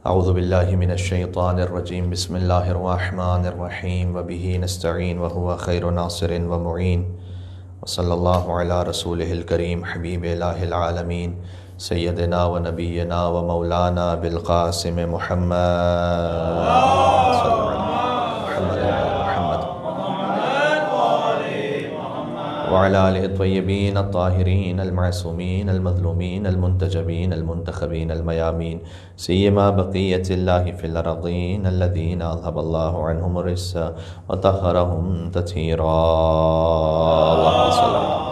اعوذ باللہ من الشیطان الرجیم بسم اللہ الرحمن الرحیم وبہ نستعین وہو خیر ناصر ومعین وصلی اللہ علی رسولہ الکریم حبیب الہ العالمین سیدنا و نبینا و مولانا بالقاسم وعلى آلہ الطیبین الطاہرین المعصومین المظلومین المنتجبین المنتخبین المیامین سیما بقیت اللہ فی الارضین الذین اذهب اللہ عنہم الرجس وطہرہم تطہیرا اللہم صلی اللہ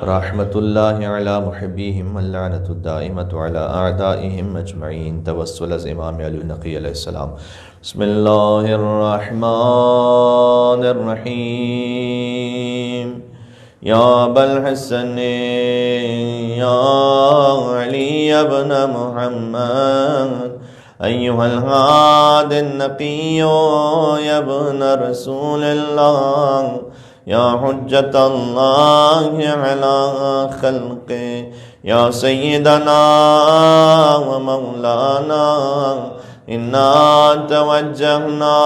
رحمت اللہ علی محبیہم اللعنۃ الدائمۃ علی اعدائہم اجمعین توسل از امام علی نقی علیہ السلام بسم اللہ الرحمن الرحیم یا بالحسن یا علی ابن محمد ایہا الہاد النقی یا ابن رسول اللہ یا حجت اللہ علی خلق یا سیدنا و مولانا انا توجہنا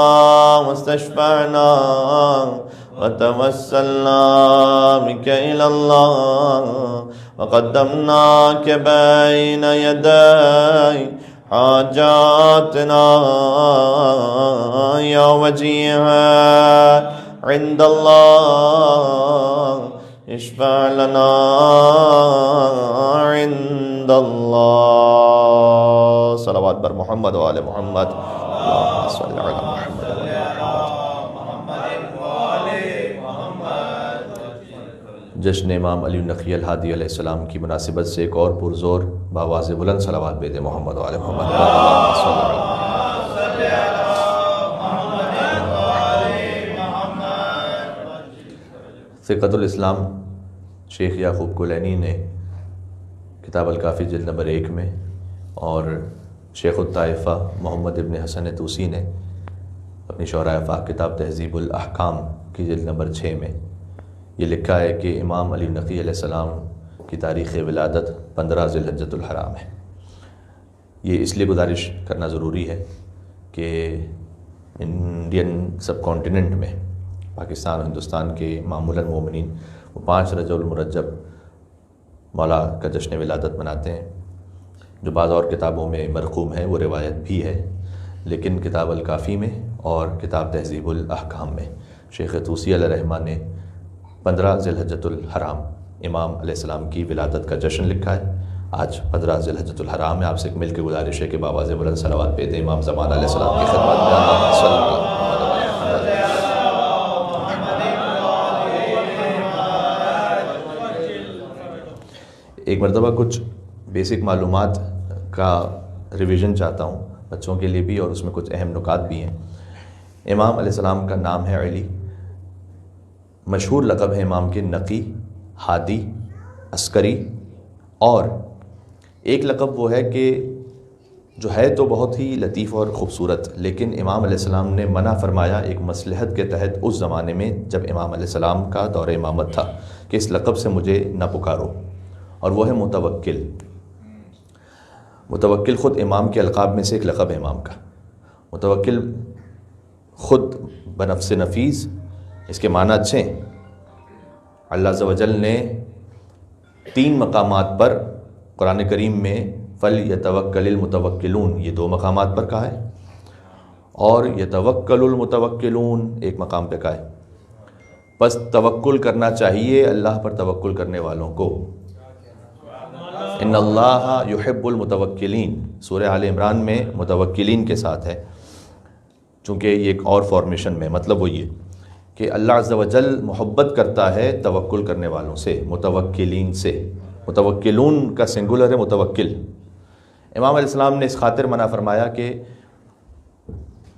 واستشفعنا وتوسلنا بک الی اللہ وقدمناک بین یدی حاجاتنا یا وجیہا عند اللہ اشفع لنا عند اللہ صلوات بر محمد و آل محمد اللہم صلی علی محمد و آل محمد۔ جشن امام علی نقی الہادی علیہ السلام کی مناسبت سے ایک اور پرزور بآواز بلند صلوات بید محمد و آل محمد اللہم صلی علی محمد۔ فقہ الاسلام شیخ یعقوب کلینی نے کتاب الکافی جلد نمبر 1 میں اور شیخ الطائفہ محمد ابن حسن طوسی نے اپنی شعراء افاق کتاب تہذیب الاحکام کی جلد نمبر 6 میں یہ لکھا ہے کہ امام علی نقی علیہ السلام کی تاریخ ولادت 15 ذی الحجۃ الحرام ہے۔ یہ اس لیے گزارش کرنا ضروری ہے کہ انڈین سب کانٹیننٹ میں پاکستان اور ہندوستان کے معمولاً مومنین وہ 5 رجب المرجب مولا کا جشن ولادت مناتے ہیں، جو بعض اور کتابوں میں مرقوم ہے، وہ روایت بھی ہے، لیکن کتاب الکافی میں اور کتاب تہذیب الاحکام میں شیخ طوسی علیہ الرحمہ نے 15 ذی الحجۃ الحرام امام علیہ السلام کی ولادت کا جشن لکھا ہے۔ آج 15 ذی الحجۃ الحرام ہے، آپ سے مل کے گزارش ہے کہ بآواز بلند صلوات پیدیں امام زمان علیہ السلام کی خدمت میں اللہ صلی اللہ علیہ وسلم۔ ایک مرتبہ کچھ بیسک معلومات کا ریویژن چاہتا ہوں بچوں کے لیے بھی، اور اس میں کچھ اہم نکات بھی ہیں۔ امام علیہ السلام کا نام ہے علی، مشہور لقب ہے امام کے نقی، ہادی، عسکری، اور ایک لقب وہ ہے کہ جو ہے تو بہت ہی لطیف اور خوبصورت، لیکن امام علیہ السلام نے منع فرمایا ایک مصلحت کے تحت اس زمانے میں جب امام علیہ السلام کا دور امامت تھا کہ اس لقب سے مجھے نہ پکارو، اور وہ ہے متوکل۔ متوکل خود امام کے القاب میں سے ایک لقب ہے امام کا۔ متوکل خود بنفس نفیس، اس کے معنی اچھے ہیں۔ اللہ عز و جل نے 3 مقامات پر قرآن کریم میں فَلْيَتَوَكَّلِ الْمُتَوَكِّلُونَ یہ 2 مقامات پر کہا ہے، اور يَتَوَكَّلُ الْمُتَوَكِّلُونَ ایک مقام پہ کہا ہے۔ بس توکل کرنا چاہیے اللہ پر توکل کرنے والوں کو۔ ان اللہ یحب المتوکلین سورہ آل عمران میں متوکلین کے ساتھ ہے، چونکہ یہ ایک اور فارمیشن میں، مطلب وہ یہ کہ اللہ عز و جل محبت کرتا ہے توکل کرنے والوں سے، متوکلین سے۔ متوکلون کا سنگولر ہے متوکل۔ امام علیہ السلام نے اس خاطر منع فرمایا کہ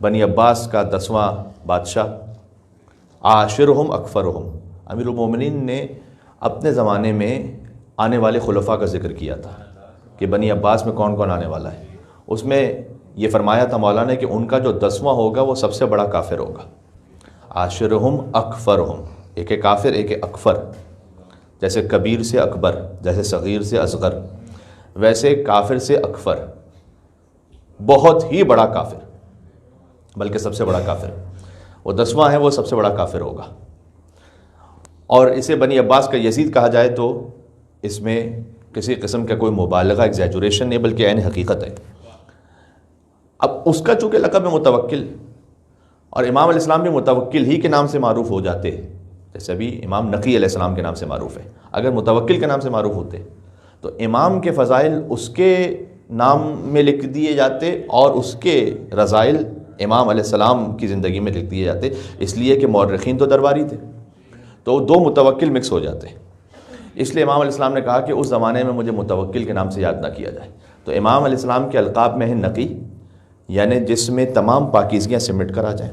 بنی عباس کا 10واں بادشاہ عاشرہم اکفرہم، امیر المومنین نے اپنے زمانے میں آنے والے خلفاء کا ذکر کیا تھا کہ بنی عباس میں کون کون آنے والا ہے۔ اس میں یہ فرمایا تھا مولانا کہ ان کا جو 10واں ہوگا وہ سب سے بڑا کافر ہوگا۔ عاشرہم اکفرہم، ایک ہے کافر ایک ہے اکفر، جیسے کبیر سے اکبر، جیسے صغیر سے اصغر، ویسے کافر سے اکفر، بہت ہی بڑا کافر، بلکہ سب سے بڑا کافر، وہ 10واں ہے، وہ سب سے بڑا کافر ہوگا۔ اور اسے بنی عباس کا یزید کہا جائے تو اس میں کسی قسم کا کوئی مبالغہ، ایگزیجوریشن نہیں، بلکہ عین حقیقت ہے۔ اب اس کا چونکہ لقب ہے متوکل، اور امام علیہ السلام بھی متوکل ہی کے نام سے معروف ہو جاتے ہیں، جیسے ابھی امام نقی علیہ السلام کے نام سے معروف ہے، اگر متوکل کے نام سے معروف ہوتے تو امام کے فضائل اس کے نام میں لکھ دیے جاتے اور اس کے رضائل امام علیہ السلام کی زندگی میں لکھ دیے جاتے، اس لیے کہ مورخین تو درباری تھے، تو دو متوکل مکس ہو جاتے۔ اس لیے امام علیہ السلام نے کہا کہ اس زمانے میں مجھے متوکل کے نام سے یاد نہ کیا جائے۔ تو امام علیہ السلام کے القاب میں ہے نقی، یعنی جس میں تمام پاکیزگیاں سمٹ کر آ جائیں،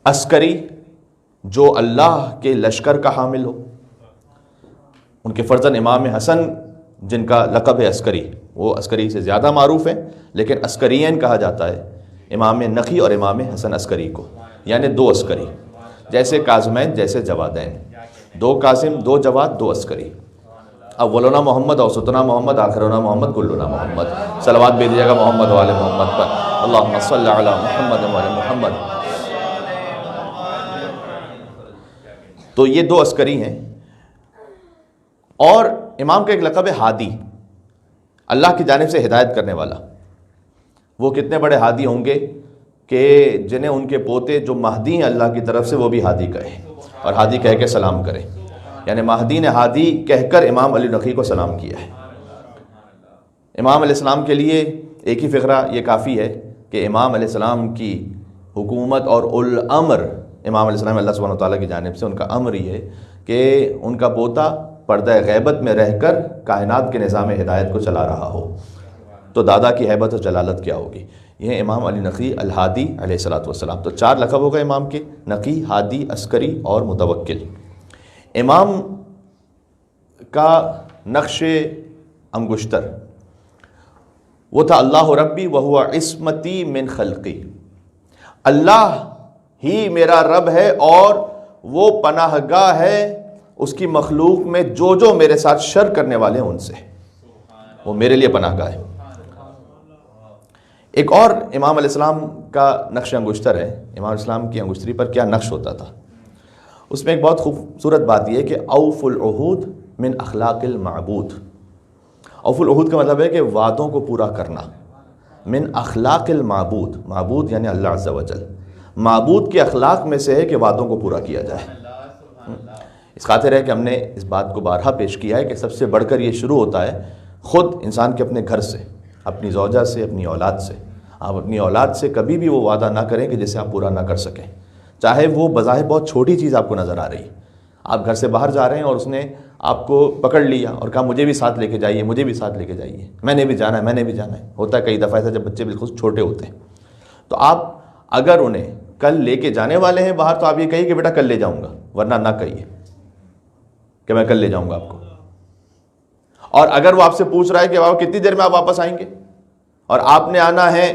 عسکری، جو اللہ کے لشکر کا حامل ہو، ان کے فرزند امام حسن جن کا لقب ہے عسکری، وہ عسکری سے زیادہ معروف ہیں، لیکن عسکرین کہا جاتا ہے امام نقی اور امام حسن عسکری کو، یعنی دو عسکری، جیسے کاظمین جیسے جوادین، دو کاظم دو جواد دو عسکری، اولنا محمد اوسطنا محمد آخرنا محمد کلنا محمد، صلوات بھیجیے گا محمد والے محمد پر، اللہم صلی علی محمد والے محمد۔ تو یہ دو عسکری ہیں۔ اور امام کا ایک لقب ہے ہادی، اللہ کی جانب سے ہدایت کرنے والا۔ وہ کتنے بڑے ہادی ہوں گے کہ جنہیں ان کے پوتے جو مہدی ہیں اللہ کی طرف سے، وہ بھی ہادی کہیں اور ہادی کہہ کے سلام کریں، یعنی مہدی نے ہادی کہہ کر امام علی نقی کو سلام کیا ہے۔ امام علیہ السلام کے لیے ایک ہی فقرہ یہ کافی ہے کہ امام علیہ السلام کی حکومت اور الامر، امام علیہ السلام اللہ سبحانہ وتعالیٰ کی جانب سے ان کا امر یہ ہے کہ ان کا پوتا پردہ غیبت میں رہ کر کائنات کے نظام ہدایت کو چلا رہا ہو، تو دادا کی ہیبت اور جلالت کیا ہوگی۔ یہ امام علی نقی الہادی علیہ الصلوۃ والسلام۔ تو 4 لقب ہو گئے امام کے، نقی، ہادی، عسکری اور متوکل۔ امام کا نقش انگشتر وہ تھا اللہ ربی وہو عصمتی من خلقی، اللہ ہی میرا رب ہے اور وہ پناہ گاہ ہے اس کی مخلوق میں جو جو میرے ساتھ شر کرنے والے ہیں ان سے، وہ میرے لیے پناہ گاہ ہے۔ ایک اور امام علیہ السلام کا نقش انگشتر ہے، امام علیہ السلام کی انگشتری پر کیا نقش ہوتا تھا، اس میں ایک بہت خوبصورت بات یہ ہے کہ اوف العہود من اخلاق المعبود۔ اوف العہود کا مطلب ہے کہ وعدوں کو پورا کرنا، من اخلاق المعبود، معبود یعنی اللہ عز و جل، معبود کے اخلاق میں سے ہے کہ وعدوں کو پورا کیا جائے۔ اس خاطر ہے کہ ہم نے اس بات کو بارہا پیش کیا ہے کہ سب سے بڑھ کر یہ شروع ہوتا ہے خود انسان کے اپنے گھر سے، اپنی زوجہ سے، اپنی اولاد سے۔ آپ اپنی اولاد سے کبھی بھی وہ وعدہ نہ کریں کہ جسے آپ پورا نہ کر سکیں، چاہے وہ بظاہر بہت چھوٹی چیز آپ کو نظر آ رہی ہے۔ آپ گھر سے باہر جا رہے ہیں اور اس نے آپ کو پکڑ لیا اور کہا مجھے بھی ساتھ لے کے جائیے، مجھے بھی ساتھ لے کے جائیے، میں نے بھی جانا ہے، میں نے بھی جانا ہے۔ ہوتا ہے کئی دفعہ ایسا جب بچے بالکل چھوٹے ہوتے ہیں، تو آپ اگر انہیں کل لے کے جانے والے ہیں باہر تو آپ یہ کہیے کہ بیٹا کل لے جاؤں گا، ورنہ نہ کہیے کہ میں کل لے جاؤں گا آپ کو۔ اور اگر وہ آپ سے پوچھ رہا ہے کہ بابا کتنی دیر میں آپ واپس آئیں گے، اور آپ نے آنا ہے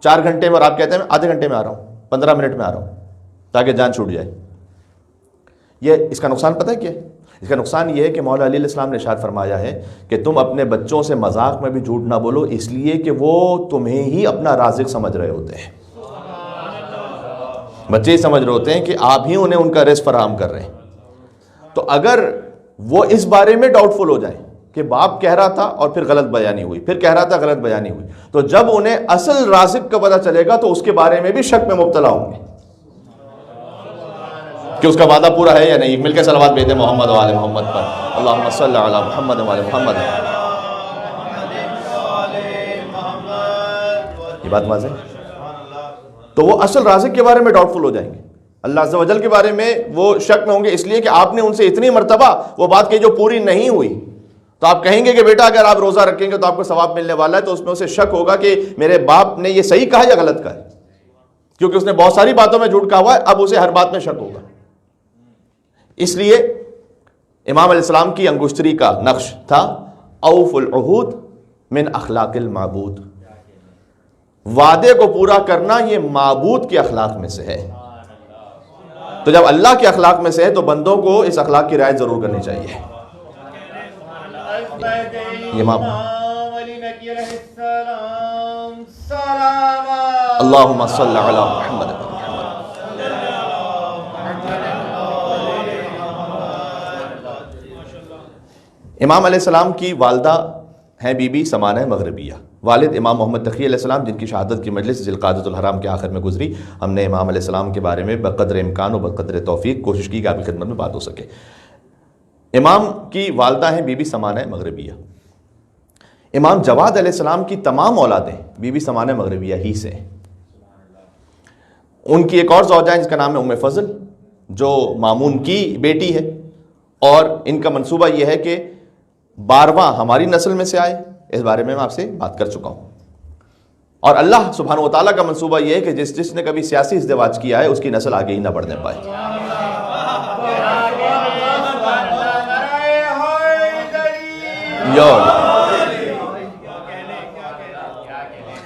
4 گھنٹے میں اور آپ کہتے ہیں میں آدھے گھنٹے میں آ رہا ہوں، 15 منٹ میں آ رہا ہوں، تاکہ جان چھوٹ جائے، یہ اس کا نقصان پتہ ہے کیا ہے؟ اس کا نقصان یہ ہے کہ مولا علی علیہ السلام نے ارشاد فرمایا ہے کہ تم اپنے بچوں سے مذاق میں بھی جھوٹ نہ بولو، اس لیے کہ وہ تمہیں ہی اپنا رازق سمجھ رہے ہوتے ہیں۔ بچے ہی سمجھ رہے ہوتے ہیں کہ آپ ہی انہیں ان کا رزق فراہم کر رہے ہیں۔ تو اگر وہ اس بارے میں ڈاؤٹ فل ہو جائیں کہ باپ کہہ رہا تھا اور پھر غلط بیانی ہوئی، پھر کہہ رہا تھا غلط بیانی ہوئی، تو جب انہیں اصل رازق کا پتہ چلے گا تو اس کے بارے میں بھی شک میں مبتلا ہوں گے کہ اس کا وعدہ پورا ہے یا نہیں۔ مل کے صلوات بھیجیں محمد و آل محمد پر، اللہم صلی علی محمد و آل محمد۔ یہ بات واضح ہے؟ تو وہ اصل رازق کے بارے میں ڈاؤٹ فل ہو جائیں گے، اللہ عز و جل کے بارے میں وہ شک میں ہوں گے، اس لیے کہ آپ نے ان سے اتنی مرتبہ وہ بات کہی جو پوری نہیں ہوئی۔ تو آپ کہیں گے کہ بیٹا اگر آپ روزہ رکھیں گے تو آپ کو ثواب ملنے والا ہے، تو اس میں اسے شک ہوگا کہ میرے باپ نے یہ صحیح کہا یا غلط کہا ہے، کیونکہ اس نے بہت ساری باتوں میں جھوٹ کہا ہوا ہے، اب اسے ہر بات میں شک ہوگا۔ اس لیے امام علیہ السلام کی انگشتری کا نقش تھا اوف العہود من اخلاق المعبود، وعدے کو پورا کرنا یہ معبود کے اخلاق میں سے ہے۔ تو جب اللہ کے اخلاق میں سے ہے تو بندوں کو اس اخلاق کی رعایت ضرور کرنی چاہیے. امام اللہم صلی علی محمد. امام علیہ السلام کی والدہ ہیں بی بی سمانہ مغربیہ. والد امام محمد تقی علیہ السلام جن کی شہادت کی مجلس ذوالقعدۃ الحرام کے آخر میں گزری. ہم نے امام علیہ السلام کے بارے میں بقدر امکان و بقدر توفیق کوشش کی کہ آپ کی خدمت میں بات ہو سکے. امام کی والدہ ہیں بی بی سمانہ مغربیہ. امام جواد علیہ السلام کی تمام اولادیں بی بی سمانہ مغربیہ ہی سے ہیں. ان کی ایک اور زوجہ ہے جس کا نام ہے ام فضل جو مامون کی بیٹی ہے, اور ان کا منصوبہ یہ ہے کہ 12واں ہماری نسل میں سے آئے. اس بارے میں آپ سے بات کر چکا ہوں. اور اللہ سبحانہ و تعالیٰ کا منصوبہ یہ ہے کہ جس نے کبھی سیاسی ازدواج کیا ہے اس کی نسل آگے ہی نہ بڑھنے پائے.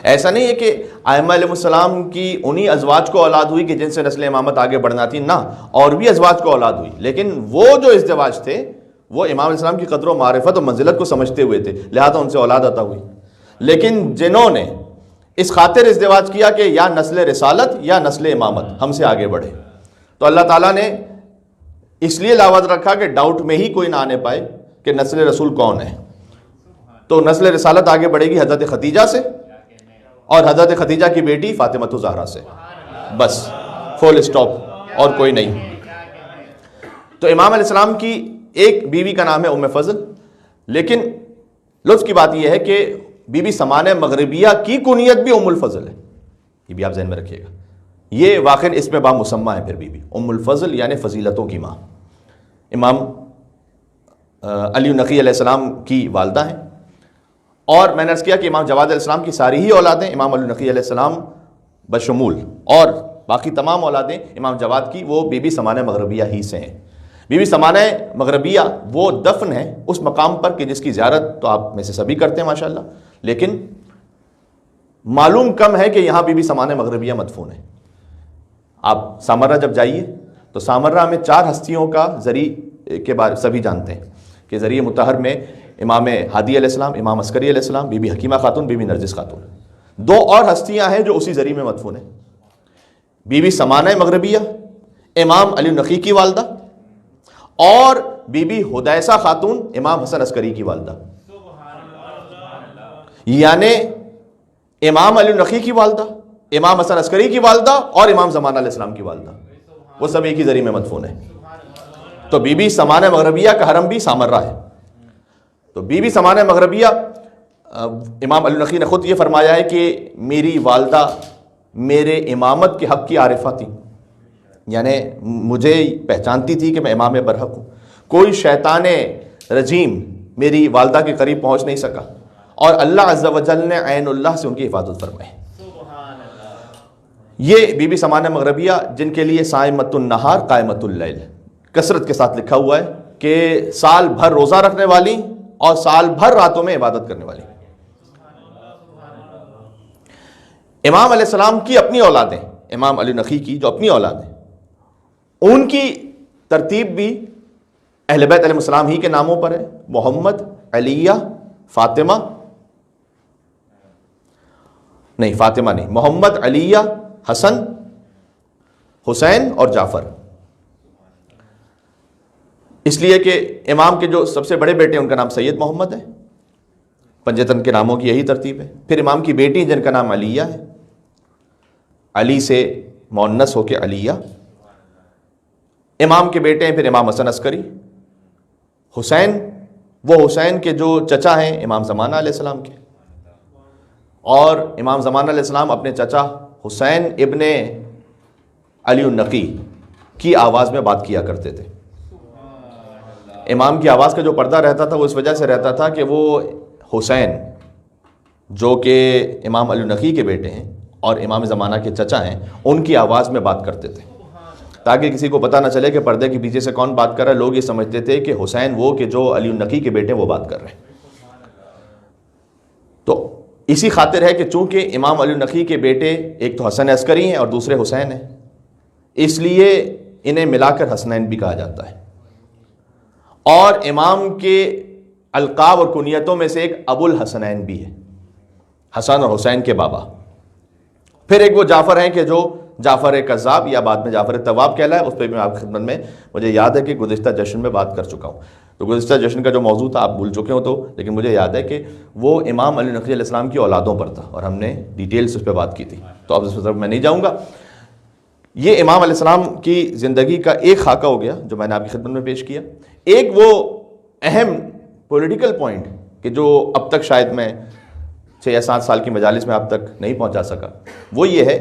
ایسا نہیں ہے کہ ائمہ علیہ السلام کی انہی ازواج کو اولاد ہوئی کہ جن سے نسل امامت آگے بڑھنا تھی, نہ, اور بھی ازواج کو اولاد ہوئی, لیکن وہ جو ازدواج تھے وہ امام علیہ السلام کی قدر و معرفت اور منزلت کو سمجھتے ہوئے تھے, لہذا ان سے اولاد عطا ہوئی. لیکن جنہوں نے اس خاطر ازدواج کیا کہ یا نسل رسالت یا نسل امامت ہم سے آگے بڑھے, تو اللہ تعالیٰ نے اس لیے لاوز رکھا کہ ڈاؤٹ میں ہی کوئی نہ آنے پائے کہ نسل رسول کون ہے. تو نسل رسالت آگے بڑھے گی حضرت ختیجہ سے, اور حضرت ختیجہ کی بیٹی فاطمہ الزہرا سے, بس فل اسٹاپ, اور کوئی نہیں. تو امام علیہ السلام کی ایک بیوی کا نام ہے ام فضل, لیکن لطف کی بات یہ ہے کہ بی بی سمانہ مغربیہ کی کنیت بھی ام الفضل ہے. یہ بھی آپ ذہن میں رکھیے گا, یہ واقع اس میں با مسمہ ہے. پھر بی بی ام الفضل یعنی فضیلتوں کی ماں. امام علی نقی علیہ السلام کی والدہ ہیں, اور میں نے عرض کیا کہ امام جواد علیہ السلام کی ساری ہی اولادیں امام علی نقی علیہ السلام بشمول, اور باقی تمام اولادیں امام جواد کی وہ بی بی سمانہ مغربیہ ہی سے ہیں. بی بی سمانہ مغربیہ وہ دفن ہے اس مقام پر کہ جس کی زیارت تو آپ میں سے سبھی کرتے ہیں ماشاءاللہ, لیکن معلوم کم ہے کہ یہاں بی بی سمانہ مغربیہ مدفون ہے. آپ سامرہ جب جائیے تو سامرہ میں 4 ہستیوں کا ذریعہ کے بارے سبھی جانتے ہیں کہ ذریعہ مطہر میں امام ہادی علیہ السلام, امام عسکری علیہ السلام, بی بی حکیمہ خاتون, بی بی نرجس خاتون. 2 اور ہستیاں ہیں جو اسی ذریعہ میں مدفون ہیں, بی بی سمانہ مغربیہ, امام علی نقی کی والدہ, اور بی بی حدیثہ خاتون امام حسن عسکری کی والدہ. یعنی امام علی نقی کی والدہ, امام حسن عسکری کی والدہ, اور امام زمانہ علیہ السلام کی والدہ, وہ سب ایک ہی ذریعے میں مدفون ہیں. تو بی بی سمانہ مغربیہ کا حرم بھی سامرہ ہے. تو بی بی سمانہ مغربیہ, امام علی نقی نے خود یہ فرمایا ہے کہ میری والدہ میرے امامت کے حق کی عارفہ تھی, یعنی مجھے پہچانتی تھی کہ میں امام برحق ہوں. کوئی شیطان رجیم میری والدہ کے قریب پہنچ نہیں سکا, اور اللہ عز و جل نے عین اللہ سے ان کی حفاظت فرمائی. یہ بی بی سمانہ مغربیہ جن کے لیے صائمۃ النہار قائمۃ اللیل کثرت کے ساتھ لکھا ہوا ہے کہ سال بھر روزہ رکھنے والی اور سال بھر راتوں میں عبادت کرنے والی. امام علیہ السلام کی اپنی اولادیں, امام علی نقی کی جو اپنی اولادیں, ان کی ترتیب بھی اہل بیت علیہ السلام ہی کے ناموں پر ہے. محمد, علیہ, فاطمہ, نہیں فاطمہ نہیں, محمد, علیہ, حسن, حسین اور جعفر. اس لیے کہ امام کے جو سب سے بڑے بیٹے ہیں ان کا نام سید محمد ہے, پنجتن کے ناموں کی یہی ترتیب ہے. پھر امام کی بیٹی جن کا نام علیہ ہے, علی سے مؤنث ہو کے علیہ. امام کے بیٹے ہیں پھر امام حسن عسکری. حسین, وہ حسین کے جو چچا ہیں امام زمانہ علیہ السلام کے, اور امام زمانہ علیہ السلام اپنے چچا حسین ابن علی النقی کی آواز میں بات کیا کرتے تھے. امام کی آواز کا جو پردہ رہتا تھا وہ اس وجہ سے رہتا تھا کہ وہ حسین جو کہ امام علی نقی کے بیٹے ہیں اور امام زمانہ کے چچا ہیں, ان کی آواز میں بات کرتے تھے تاکہ کسی کو پتہ نہ چلے کہ پردے کے پیچھے سے کون بات کر رہا ہے. لوگ یہ سمجھتے تھے کہ حسین وہ کہ جو علی نقی کے بیٹے وہ بات کر رہے ہیں. تو اسی خاطر ہے کہ چونکہ امام علی نقی کے بیٹے ایک تو حسن عسکری ہیں اور دوسرے حسین ہیں, اس لیے انہیں ملا کر حسنین بھی کہا جاتا ہے، اور امام کے القاب اور کنیتوں میں سے ایک ابو الحسنین بھی ہے، حسن اور حسین کے بابا۔ پھر ایک وہ جعفر ہیں کہ جو جعفر کذاب یا بعد میں جعفر تواب کہلایا، اس پہ بھی میں آپ کی خدمت میں، مجھے یاد ہے کہ گزشتہ جشن میں بات کر چکا ہوں، تو گزشتہ جشن کا جو موضوع تھا آپ بھول چکے ہو تو، لیکن مجھے یاد ہے کہ وہ امام علی نقی علیہ السلام کی اولادوں پر تھا، اور ہم نے ڈیٹیلز اس پہ بات کی تھی، تو اب اس طرف میں نہیں جاؤں گا۔ یہ امام علیہ السلام کی زندگی کا ایک خاکہ ہو گیا جو میں نے آپ کی خدمت میں پیش کیا۔ ایک وہ اہم پولیٹیکل پوائنٹ کہ جو اب تک شاید میں 6 یا 7 سال کی مجالس میں اب تک نہیں پہنچا سکا، وہ یہ ہے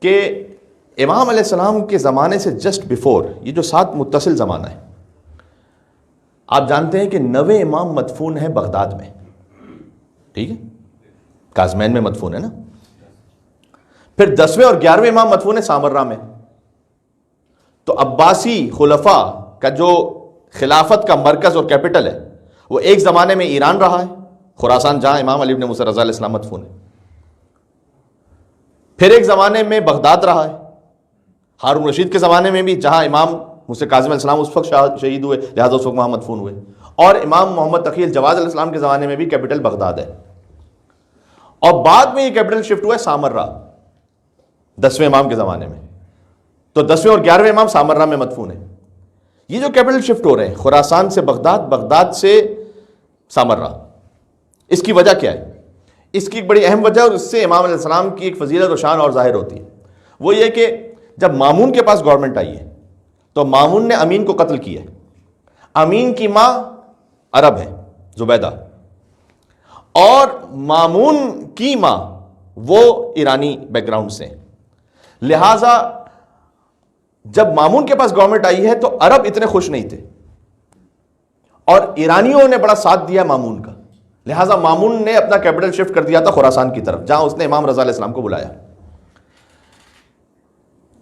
کہ امام علیہ السلام کے زمانے سے جسٹ بیفور، یہ جو 7 متصل زمانہ ہے، آپ جانتے ہیں کہ 9 امام مدفون ہیں بغداد میں، ٹھیک ہے، کاظمین میں مدفون ہے نا، پھر 10ویں اور 11ویں امام مدفون ہے سامرہ میں۔ تو عباسی خلفاء کا جو خلافت کا مرکز اور کیپٹل ہے وہ ایک زمانے میں ایران رہا ہے، خراسان، جہاں امام علی بن موسیٰ رضا علیہ السلام مدفون ہے، پھر ایک زمانے میں بغداد رہا ہے، ہارون رشید کے زمانے میں بھی، جہاں امام موسیٰ کاظم علیہ السلام اس وقت شہید ہوئے، لہٰذا اس وقت وہاں مدفون ہوئے، اور امام محمد تقی الجواد علیہ السلام کے زمانے میں بھی کیپٹل بغداد ہے، اور بعد میں یہ کیپٹل شفٹ ہوا ہے سامرہ 10ویں امام کے زمانے میں، تو 10ویں اور 11ویں امام سامرہ میں مدفون ہے۔ یہ جو کیپٹل شفٹ ہو رہے ہیں خراسان سے بغداد، بغداد سے سامرہ، اس کی وجہ کیا ہے؟ اس کی ایک بڑی اہم وجہ، اور اس سے امام علیہ السلام کی ایک فضیلت و شان اور ظاہر ہوتی ہے، وہ یہ کہ جب مامون کے پاس گورنمنٹ آئی ہے تو مامون نے امین کو قتل کیا ہے۔ امین کی ماں عرب ہے، زبیدہ، اور مامون کی ماں وہ ایرانی بیک گراؤنڈ سے، لہٰذا جب مامون کے پاس گورنمنٹ آئی ہے تو عرب اتنے خوش نہیں تھے، اور ایرانیوں نے بڑا ساتھ دیا مامون کا، لہٰذا مامون نے اپنا کیپٹل شفٹ کر دیا تھا خراسان کی طرف، جہاں اس نے امام رضا علیہ السلام کو بلایا۔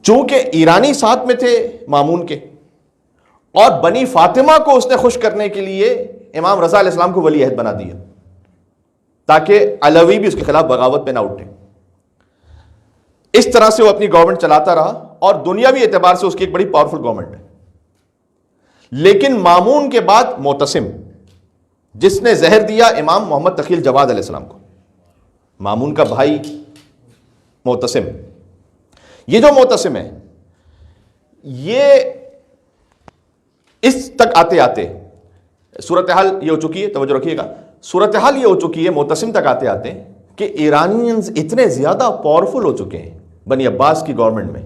چونکہ ایرانی ساتھ میں تھے مامون کے، اور بنی فاطمہ کو اس نے خوش کرنے کے لیے امام رضا علیہ السلام کو ولی عہد بنا دیا، تاکہ علوی بھی اس کے خلاف بغاوت پہ نہ اٹھے۔ اس طرح سے وہ اپنی گورنمنٹ چلاتا رہا، اور دنیاوی اعتبار سے اس کی ایک بڑی پاورفل گورنمنٹ ہے۔ لیکن مامون کے بعد معتصم، جس نے زہر دیا امام محمد تقی الجواد علیہ السلام کو، مامون کا بھائی معتصم، یہ جو معتصم ہے، یہ اس تک آتے آتے صورتحال یہ ہو چکی ہے، توجہ رکھیے گا، صورتحال یہ ہو چکی ہے معتصم تک آتے آتے کہ ایرانینز اتنے زیادہ پاورفل ہو چکے ہیں بنی عباس کی گورنمنٹ میں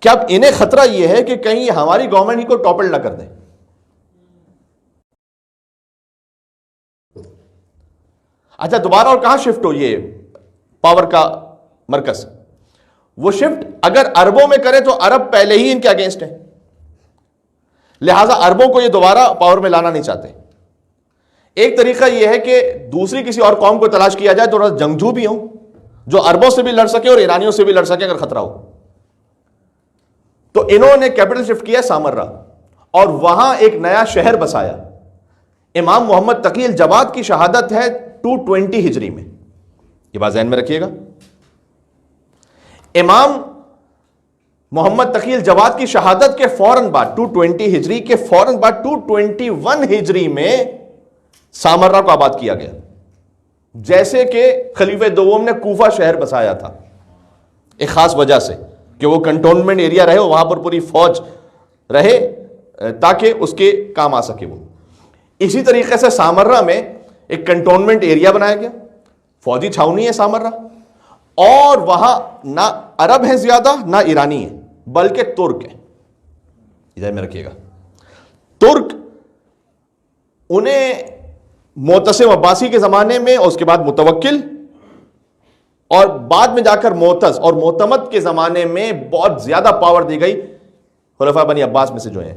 کہ اب انہیں خطرہ یہ ہے کہ کہیں ہماری گورنمنٹ ہی کو ٹاپل نہ کر دیں۔ اچھا، دوبارہ اور کہاں شفٹ ہو یہ پاور کا مرکز؟ وہ شفٹ اگر عربوں میں کرے تو عرب پہلے ہی ان کے اگینسٹ ہیں، لہٰذا عربوں کو یہ دوبارہ پاور میں لانا نہیں چاہتے۔ ایک طریقہ یہ ہے کہ دوسری کسی اور قوم کو تلاش کیا جائے تو جنگجو بھی ہوں جو عربوں سے بھی لڑ سکے اور ایرانیوں سے بھی لڑ سکے اگر خطرہ ہو۔ تو انہوں نے کیپٹل شفٹ کیا سامرہ، اور وہاں ایک نیا شہر بسایا۔ امام محمد تقی الجواد کی شہادت ہے 220 ہجری میں، یہ بات ذہن میں رکھیے گا۔ امام محمد تقی الجواد کی شہادت کے فوراً بعد 220 ہجری کے فوراً بعد 221 ہجری میں سامرہ کو آباد کیا گیا، جیسے کہ خلیفہ دوم نے کوفہ شہر بسایا تھا، ایک خاص وجہ سے کہ وہ کنٹونمنٹ ایریا رہے، وہاں پر پوری فوج رہے تاکہ اس کے کام آ سکے وہ۔ اسی طریقے سے سامرہ میں ایک کنٹونمنٹ ایریا بنایا گیا، فوجی چھاونی ہے سامرہ، اور وہاں نہ عرب ہیں زیادہ نہ ایرانی ہیں بلکہ ترک ہیں، ادھر میں رکھیے گا۔ ترک انہیں معتصم عباسی کے زمانے میں اور اس کے بعد متوکل اور بعد میں جا کر معتز اور معتمد کے زمانے میں بہت زیادہ پاور دی گئی خلفاء بنی عباس میں سے جو ہیں،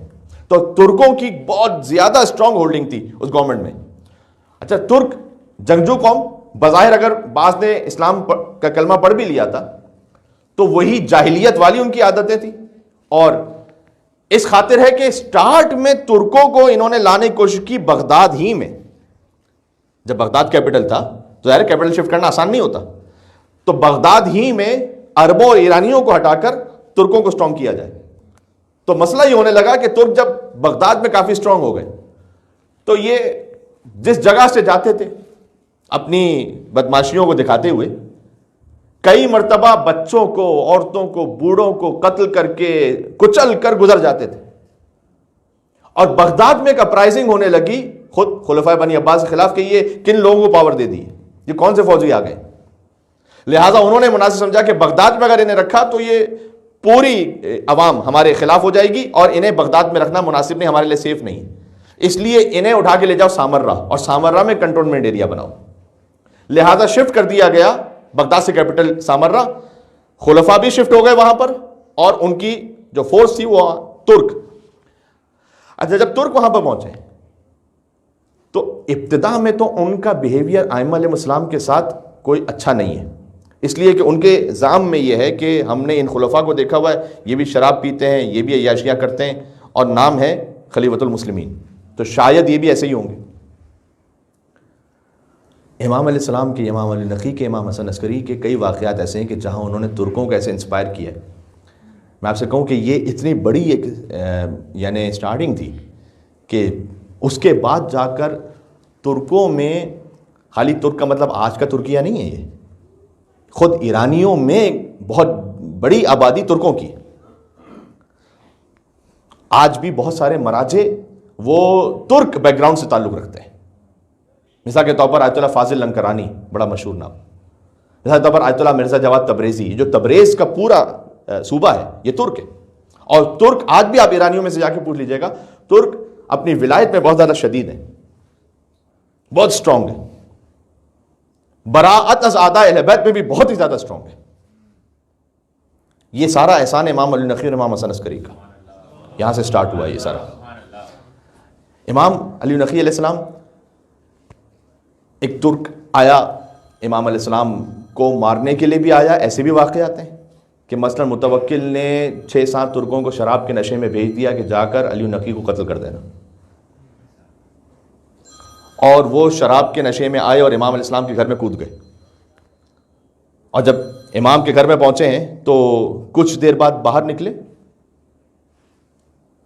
تو ترکوں کی بہت زیادہ اسٹرانگ ہولڈنگ تھی اس گورنمنٹ میں۔ اچھا، ترک جنگجو قوم، بظاہر اگر بعض نے اسلام کا کلمہ پڑھ بھی لیا تھا تو وہی جاہلیت والی ان کی عادتیں تھیں، اور اس خاطر ہے کہ سٹارٹ میں ترکوں کو انہوں نے لانے کی کوشش کی بغداد ہی میں، جب بغداد کیپٹل تھا تو ظاہر کیپٹل شفٹ کرنا آسان نہیں ہوتا، تو بغداد ہی میں عربوں اور ایرانیوں کو ہٹا کر ترکوں کو اسٹرانگ کیا جائے۔ تو مسئلہ یہ ہونے لگا کہ ترک جب بغداد میں کافی سٹرونگ ہو گئے تو یہ جس جگہ سے جاتے تھے اپنی بدماشیوں کو دکھاتے ہوئے کئی مرتبہ بچوں کو، عورتوں کو، بوڑھوں کو قتل کر کے کچل کر گزر جاتے تھے. اور بغداد میں ایک اپرائزنگ ہونے لگی خود خلفائے بنی عباس کے خلاف کہ یہ کن لوگوں کو پاور دے دی ہے، یہ کون سے فوجی آ گئے. لہٰذا انہوں نے مناسب سمجھا کہ بغداد میں اگر انہیں رکھا تو یہ پوری عوام ہمارے خلاف ہو جائے گی اور انہیں بغداد میں رکھنا مناسب نہیں، ہمارے لیے سیف نہیں. اس لیے انہیں اٹھا کے لے جاؤ سامرہ، اور سامرہ میں کنٹونمنٹ ایریا بناؤ. لہذا شفٹ کر دیا گیا بغداد سے کیپٹل سامرہ. خلفاء بھی شفٹ ہو گئے وہاں پر اور ان کی جو فورس تھی وہ ترک. اچھا جب ترک وہاں پر پہنچے تو ابتدا میں تو ان کا بیہیویئر ائمہ علیہ السلام کے ساتھ کوئی اچھا نہیں ہے، اس لیے کہ ان کے زعم میں یہ ہے کہ ہم نے ان خلفاء کو دیکھا ہوا ہے یہ بھی شراب پیتے ہیں، یہ بھی عیاشیاں کرتے ہیں، اور نام ہے خلیفۃ المسلمین، تو شاید یہ بھی ایسے ہی ہوں گے. امام علیہ السلام کے، امام علی نقی کے، امام حسن عسکری کے کئی واقعات ایسے ہیں کہ جہاں انہوں نے ترکوں کو ایسے انسپائر کیا ہے. میں آپ سے کہوں کہ یہ اتنی بڑی ایک یعنی سٹارٹنگ تھی کہ اس کے بعد جا کر ترکوں میں، خالی ترک کا مطلب آج کا ترکیہ نہیں ہے، یہ خود ایرانیوں میں بہت بڑی آبادی ترکوں کی. آج بھی بہت سارے مراجع وہ ترک بیک گراؤنڈ سے تعلق رکھتے ہیں. مثال کے طور پر آیت اللہ فاضل لنکرانی، بڑا مشہور نام. مثال کے طور پر آیت اللہ مرزا جواد تبریزی، جو تبریز کا پورا صوبہ ہے یہ ترک ہے. اور ترک آج بھی آپ ایرانیوں میں سے جا کے پوچھ لیجئے گا، ترک اپنی ولایت میں بہت زیادہ شدید ہے، بہت سٹرونگ ہے. براءت از اعداء اہل بیت میں بھی بہت ہی زیادہ سٹرونگ ہے. یہ سارا احسان امام علی نقی اور امام حسن عسکری کا یہاں سے سٹارٹ ہوا ہے. یہ سارا امام علی نقی علیہ السلام، ایک ترک آیا امام علیہ السلام کو مارنے کے لیے بھی آیا. ایسے بھی واقعات ہیں کہ مثلا متوکل نے 6-7 ترکوں کو شراب کے نشے میں بھیج دیا کہ جا کر علی نقی کو قتل کر دینا، اور وہ شراب کے نشے میں آئے اور امام علیہ السلام کے گھر میں کود گئے. اور جب امام کے گھر میں پہنچے ہیں تو کچھ دیر بعد باہر نکلے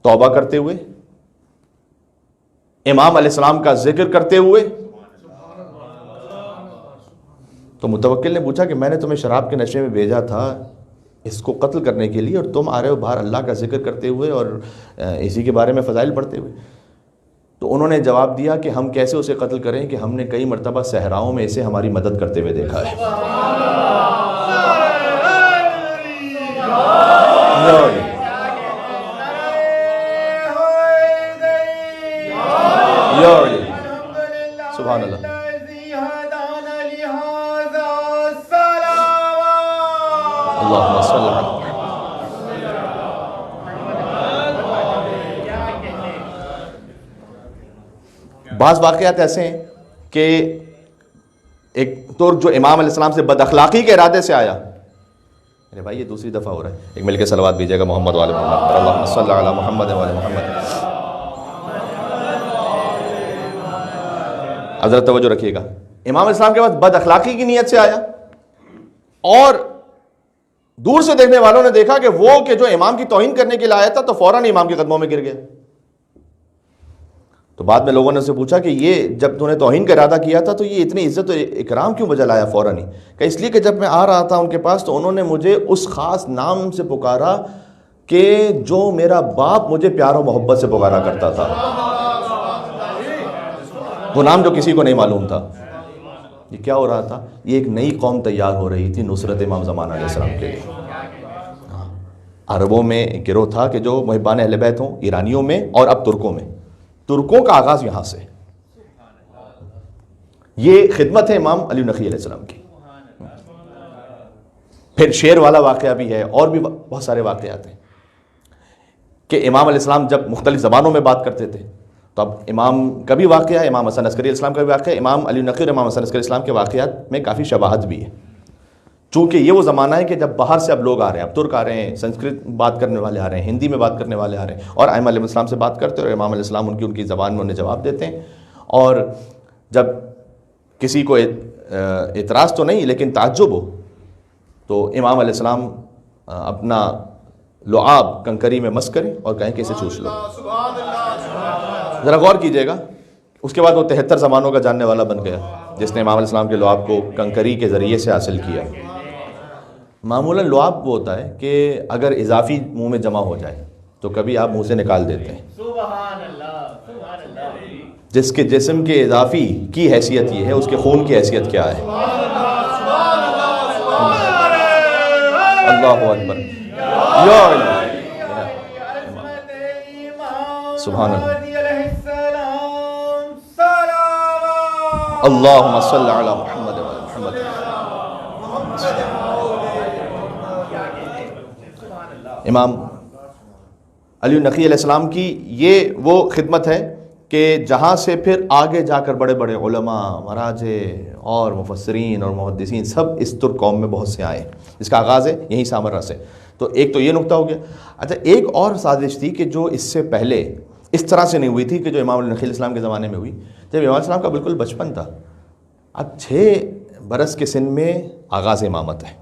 توبہ کرتے ہوئے، امام علیہ السلام کا ذکر کرتے ہوئے. تو متوکل نے پوچھا کہ میں نے تمہیں شراب کے نشے میں بھیجا تھا اس کو قتل کرنے کے لیے، اور تم آ رہے ہو باہر اللہ کا ذکر کرتے ہوئے اور اسی کے بارے میں فضائل پڑھتے ہوئے. تو انہوں نے جواب دیا کہ ہم کیسے اسے قتل کریں کہ ہم نے کئی مرتبہ صحراؤں میں اسے ہماری مدد کرتے ہوئے دیکھا ہے. سبحان اللہ. اللہم صلی اللہ. بعض واقعات ایسے ہیں کہ ایک ترک جو امام علیہ السلام سے بد اخلاقی کے ارادے سے آیا. میرے بھائی یہ دوسری دفعہ ہو رہا ہے، ایک مل کے صلوات بھیجیے گا محمد والے محمد، اللہم صلی علی محمد والے محمد. حضرت توجہ رکھیے گا. امام علیہ السلام کے پاس بد اخلاقی کی نیت سے آیا، اور دور سے دیکھنے والوں نے دیکھا کہ وہ کہ جو امام کی توہین کرنے کے لیے آیا تھا تو فوراً امام کے قدموں میں گر گیا. تو بعد میں لوگوں نے اسے پوچھا کہ یہ جب تو نے توہین کا ارادہ کیا تھا تو یہ اتنی عزت و اکرام کیوں بجا لایا فوراً ہی؟ کہ اس لیے کہ جب میں آ رہا تھا ان کے پاس تو انہوں نے مجھے اس خاص نام سے پکارا کہ جو میرا باپ مجھے پیار و محبت سے پکارا کرتا تھا، وہ نام جو کسی کو نہیں معلوم تھا. یہ کیا ہو رہا تھا؟ یہ ایک نئی قوم تیار ہو رہی تھی نصرت امام زمان علیہ السلام کے لیے. عربوں میں ایک گروہ تھا کہ جو محبان اہل بیت ہوں، ایرانیوں میں اور اب ترکوں میں. ترکوں کا آغاز یہاں سے. یہ خدمت ہے امام علی نقی علیہ السلام کی. پھر شعر والا واقعہ بھی ہے، اور بھی بہت سارے واقعات ہیں کہ امام علیہ السلام جب مختلف زبانوں میں بات کرتے تھے تو اب امام کا بھی واقعہ ہے، امام حسن عسکری علیہ السلام کا بھی واقعہ ہے. امام علی نقی اور امام حسن عسکری السلام کے واقعات میں کافی شباہت بھی ہے، چونکہ یہ وہ زمانہ ہے کہ جب باہر سے اب لوگ آ رہے ہیں، اب ترک آ رہے ہیں، سنسکرت بات کرنے والے آ رہے ہیں، ہندی میں بات کرنے والے آ رہے ہیں، اور ائمہ علیہ السلام سے بات کرتے ہیں، اور امام علیہ السلام ان کی زبان میں انہیں جواب دیتے ہیں. اور جب کسی کو اعتراض تو نہیں لیکن تعجب ہو تو امام علیہ السلام اپنا لعاب کنکری میں مس کریں اور کہیں کہ اسے چوس لو. ذرا غور کیجئے گا. اس کے بعد وہ 73 زمانوں کا جاننے والا بن گیا جس نے امام علیہ السلام کے لعاب کو کنکری کے ذریعے سے حاصل کیا. معمولاً لعاب وہ ہوتا ہے کہ اگر اضافی منہ میں جمع ہو جائے تو کبھی آپ منہ سے نکال دیتے ہیں. جس کے جسم کے اضافی کی حیثیت یہ ہے، اس کے خون کی حیثیت کیا ہے؟ اللہ اکبر. سبحان اللہ. اللہم صلی علی محمد و محمد. امام علی نقی علیہ السلام کی یہ وہ خدمت ہے کہ جہاں سے پھر آگے جا کر بڑے بڑے علماء، مراجع اور مفسرین اور محدثین سب اس ترک قوم میں بہت سے آئے. اس کا آغاز ہے یہیں سامرا سے. تو ایک تو یہ نقطہ ہو گیا. اچھا، ایک اور سازش تھی کہ جو اس سے پہلے اس طرح سے نہیں ہوئی تھی کہ جو امام علی نقی علیہ السلام کے زمانے میں ہوئی، جب امام علیہ السلام کا بالکل بچپن تھا. اب 6 برس کے سن میں آغاز امامت ہے،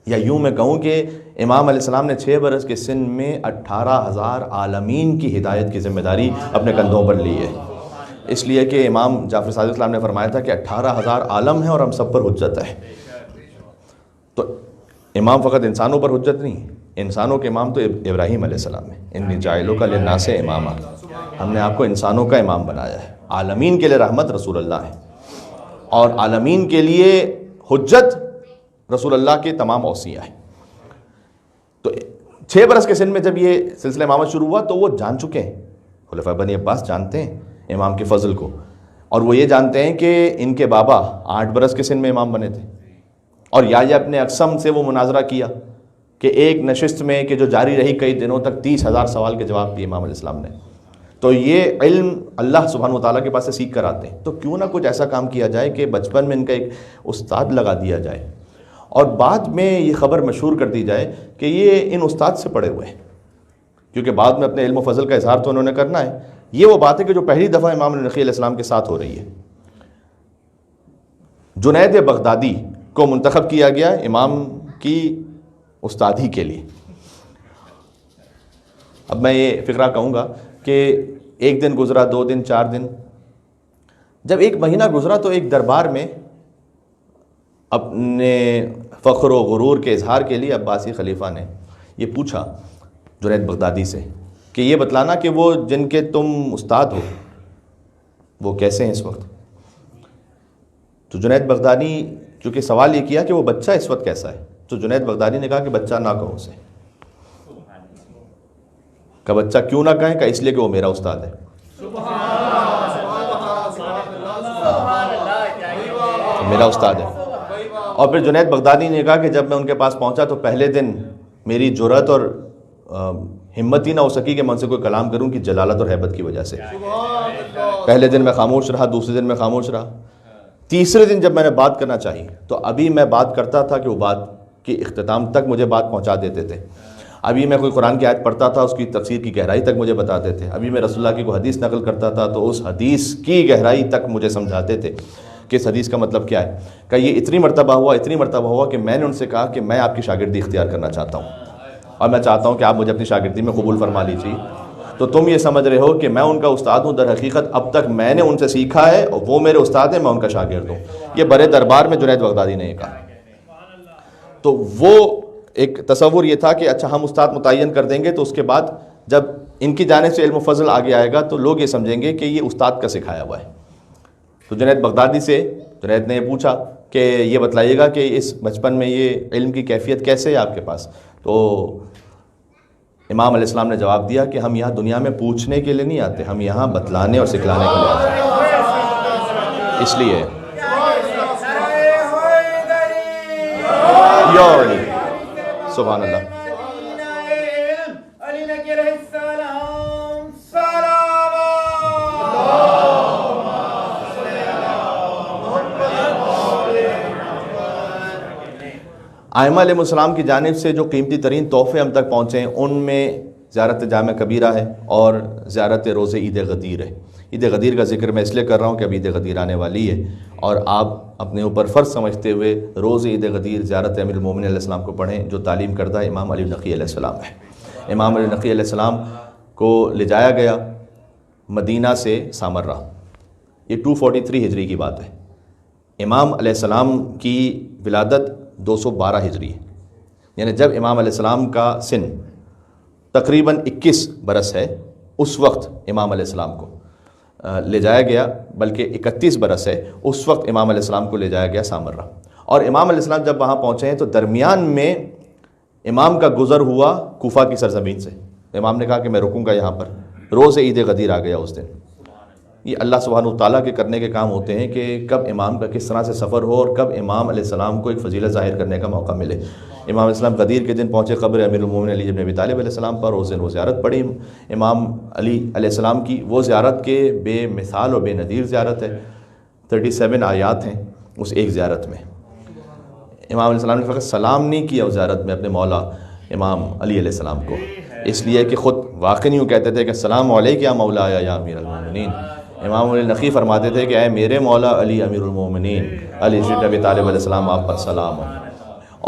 یا یوں میں کہوں کہ امام علیہ السلام نے 6 برس کے سن میں 18,000 عالمین کی ہدایت کی ذمہ داری اپنے کندھوں پر لی ہے. اس لیے کہ امام جعفر صادق السلام نے فرمایا تھا کہ 18,000 عالم ہیں اور ہم سب پر حجت ہے. تو امام فقط انسانوں پر حجت نہیں، انسانوں کے امام تو ابراہیم علیہ السلام ہے. انی جاعلک للناس اماما، ہم نے آپ کو انسانوں کا امام بنایا ہے. عالمین کے لیے رحمت رسول اللہ ہے، اور عالمین کے لیے حجت رسول اللہ کے تمام اوصیاء ہیں. تو 6 برس کے سن میں جب یہ سلسلہ امامت شروع ہوا تو وہ جان چکے ہیں، خلفاء بنی عباس جانتے ہیں امام کے فضل کو، اور وہ یہ جانتے ہیں کہ ان کے بابا 8 برس کے سن میں امام بنے تھے. اور یا اپنے اقسم سے وہ مناظرہ کیا کہ ایک نشست میں کہ جو جاری رہی کئی دنوں تک 30,000 سوال کے جواب دیے امام علیہ السلام نے. تو یہ علم اللہ سبحانہ و تعالیٰ کے پاس سے سیکھ کر آتے ہیں. تو کیوں نہ کچھ ایسا کام کیا جائے کہ بچپن میں ان کا ایک استاد لگا دیا جائے، اور بعد میں یہ خبر مشہور کر دی جائے کہ یہ ان استاد سے پڑھے ہوئے ہیں، کیونکہ بعد میں اپنے علم و فضل کا اظہار تو انہوں نے کرنا ہے. یہ وہ بات ہے کہ جو پہلی دفعہ امام علی نقی علیہ السلام کے ساتھ ہو رہی ہے. جنید بغدادی کو منتخب کیا گیا امام کی استادی کے لیے. اب میں یہ فقرہ کہوں گا کہ ایک دن گزرا، 2 دن، 4 دن، جب 1 مہینہ گزرا تو ایک دربار میں اپنے فخر و غرور کے اظہار کے لیے عباسی خلیفہ نے یہ پوچھا جنید بغدادی سے کہ یہ بتلانا کہ وہ جن کے تم استاد ہو وہ کیسے ہیں اس وقت. تو جنید بغدادی چونکہ سوال یہ کیا کہ وہ بچہ اس وقت کیسا ہے، تو جنید بغدادی نے کہا کہ بچہ نہ کہو اسے. کہ بچہ کیوں نہ کہیں؟ کہ اس لیے کہ وہ میرا استاد ہے. میرا استاد ہے. اور پھر جنید بغدادی نے کہا کہ جب میں ان کے پاس پہنچا تو پہلے دن میری جرأت اور ہمت ہی نہ ہو سکی کہ میں ان سے کوئی کلام کروں کہ جلالت اور ہیبت کی وجہ سے. پہلے دن میں خاموش رہا، دوسرے دن میں خاموش رہا، تیسرے دن جب میں نے بات کرنا چاہی تو ابھی میں بات کرتا تھا کہ وہ بات کی اختتام تک مجھے بات پہنچا دیتے تھے. ابھی میں کوئی قرآن کی آیت پڑھتا تھا، اس کی تفسیر کی گہرائی تک مجھے بتاتے تھے. ابھی میں رسول اللہ کی کوئی حدیث نقل کرتا تھا تو اس حدیث کی گہرائی تک مجھے سمجھاتے تھے کہ اس حدیث کا مطلب کیا ہے. کہ یہ اتنی مرتبہ ہوا کہ میں نے ان سے کہا کہ میں آپ کی شاگردی اختیار کرنا چاہتا ہوں اور میں چاہتا ہوں کہ آپ مجھے اپنی شاگردی میں قبول فرما لیجیے. تو تم یہ سمجھ رہے ہو کہ میں ان کا استاد ہوں، در حقیقت اب تک میں نے ان سے سیکھا ہے اور وہ میرے استاد ہیں، میں ان کا شاگرد ہوں. یہ بڑے دربار میں جنید بغدادی نے یہ کہا. تو وہ ایک تصور یہ تھا کہ اچھا ہم استاد متعین کر دیں گے تو اس کے بعد جب ان کی جانب سے علم و فضل آگے آئے گا تو لوگ یہ سمجھیں گے کہ یہ استاد کا سکھایا ہوا ہے. تو جنید بغدادی سے جنید نے یہ پوچھا کہ یہ بتلائیے گا کہ اس بچپن میں یہ علم کی کیفیت کیسے ہے آپ کے پاس. تو امام علیہ السلام نے جواب دیا کہ ہم یہاں دنیا میں پوچھنے کے لیے نہیں آتے، ہم یہاں بتلانے اور سکھلانے کے لیے آتے ہیں. اس لیے سبحان اللہ. ائمہ علیہ السلام کی جانب سے جو قیمتی ترین تحفے ہم تک پہنچے ہیں ان میں زیارت جامع کبیرہ ہے اور زیارت روز عید غدیر ہے۔ عید غدیر کا ذکر میں اس لیے کر رہا ہوں کہ اب عید غدیر آنے والی ہے، اور آپ اپنے اوپر فرض سمجھتے ہوئے روز عید غدیر زیارت امیر المومنین علیہ السلام کو پڑھیں، جو تعلیم کردہ امام علی نقی علیہ السلام ہے۔ امام علی نقی علیہ السلام کو لے جایا گیا مدینہ سے سامرہ، یہ 243 ہجری کی بات ہے۔ امام علیہ السلام کی ولادت 212 ہجری ہے، یعنی جب امام علیہ السلام کا سن تقریباً 21 برس ہے، اس وقت امام علیہ السلام کو لے جایا گیا، بلکہ 31 برس ہے، اس وقت امام علیہ السلام کو لے جایا گیا سامرہ۔ اور امام علیہ السلام جب وہاں پہنچے ہیں تو درمیان میں امام کا گزر ہوا کوفہ کی سرزمین سے۔ امام نے کہا کہ میں رکوں گا یہاں پر، روز عید غدیر آ گیا اس دن۔ یہ اللہ سبحانہ وتعالیٰ کے کرنے کے کام ہوتے ہیں کہ کب امام کا کس طرح سے سفر ہو اور کب امام علیہ السلام کو ایک فضیلت ظاہر کرنے کا موقع ملے۔ امام علیہ السلام غدیر کے دن پہنچے قبر امیر المومنین علی بن ابی طالب علیہ السلام پر، اس دن وہ زیارت پڑھی امام علی علیہ السلام کی۔ وہ زیارت کے بے مثال اور بے نظیر زیارت ہے، 37 آیات ہیں اس ایک زیارت میں۔ امام علیہ السلام نے فقط سلام نہیں کیا اس زیارت میں اپنے مولا امام علی علیہ السلام کو، اس لیے کہ خود واقعی یوں کہتے تھے کہ السلام علیک یا مولا یا امیر المومنین۔ امام علی نقی فرماتے تھے کہ اے میرے مولا علی امیر المومنین، علی بن ابی طالب علیہ السلام آپ پر سلام ہو۔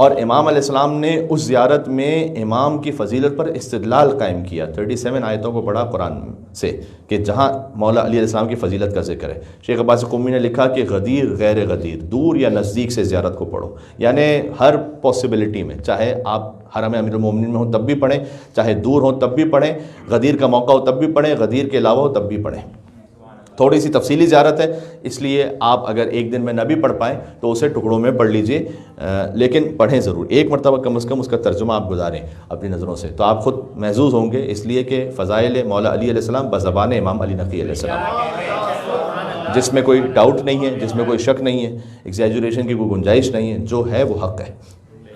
اور امام علیہ السلام نے اس زیارت میں امام کی فضیلت پر استدلال قائم کیا، 37 آیتوں کو پڑھا قرآن سے کہ جہاں مولا علی علیہ السلام کی فضیلت کا ذکر ہے۔ شیخ عباس قمی نے لکھا کہ غدیر غیر غدیر، دور یا نزدیک سے زیارت کو پڑھو، یعنی ہر پاسبلٹی میں، چاہے آپ حرم امیر المومنین میں ہوں تب بھی پڑھیں، چاہے دور ہوں تب بھی پڑھیں، غدیر کا موقع ہو تب بھی پڑھیں، غدیر کے علاوہ ہو تب بھی پڑھیں۔ تھوڑی سی تفصیلی زیارت ہے، اس لیے آپ اگر ایک دن میں نہ بھی پڑھ پائیں تو اسے ٹکڑوں میں پڑھ لیجئے، لیکن پڑھیں ضرور، ایک مرتبہ کم از کم اس کا ترجمہ آپ گزاریں اپنی نظروں سے، تو آپ خود محظوظ ہوں گے، اس لیے کہ فضائل مولا علی علیہ السلام بزبان امام علی نقی علیہ السلام، جس میں کوئی ڈاؤٹ نہیں ہے، جس میں کوئی شک نہیں ہے، ایگزیجریشن کی کوئی گنجائش نہیں ہے، جو ہے وہ حق ہے،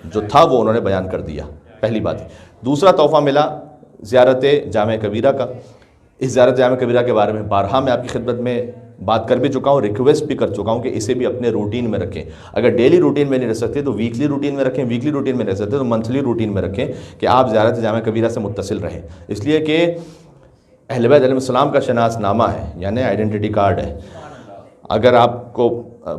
جو تھا وہ انہوں نے بیان کر دیا، پہلی بات۔ دوسرا تحفہ ملا زیارت جامع کبیرہ کا۔ اس زیارت جامع کبیرہ کے بارے میں بارہا میں آپ کی خدمت میں بات کر بھی چکا ہوں، ریکویسٹ بھی کر چکا ہوں کہ اسے بھی اپنے روٹین میں رکھیں۔ اگر ڈیلی روٹین میں نہیں رکھ سکتے تو ویکلی روٹین میں رکھیں، ویکلی روٹین میں رکھ سکتے تو منتھلی روٹین میں رکھیں کہ آپ زیارت جامع کبیرہ سے متصل رہیں، اس لیے کہ اہل بیت علیہ السلام کا شناس نامہ ہے، یعنی آئیڈینٹی کارڈ ہے۔ اگر آپ کو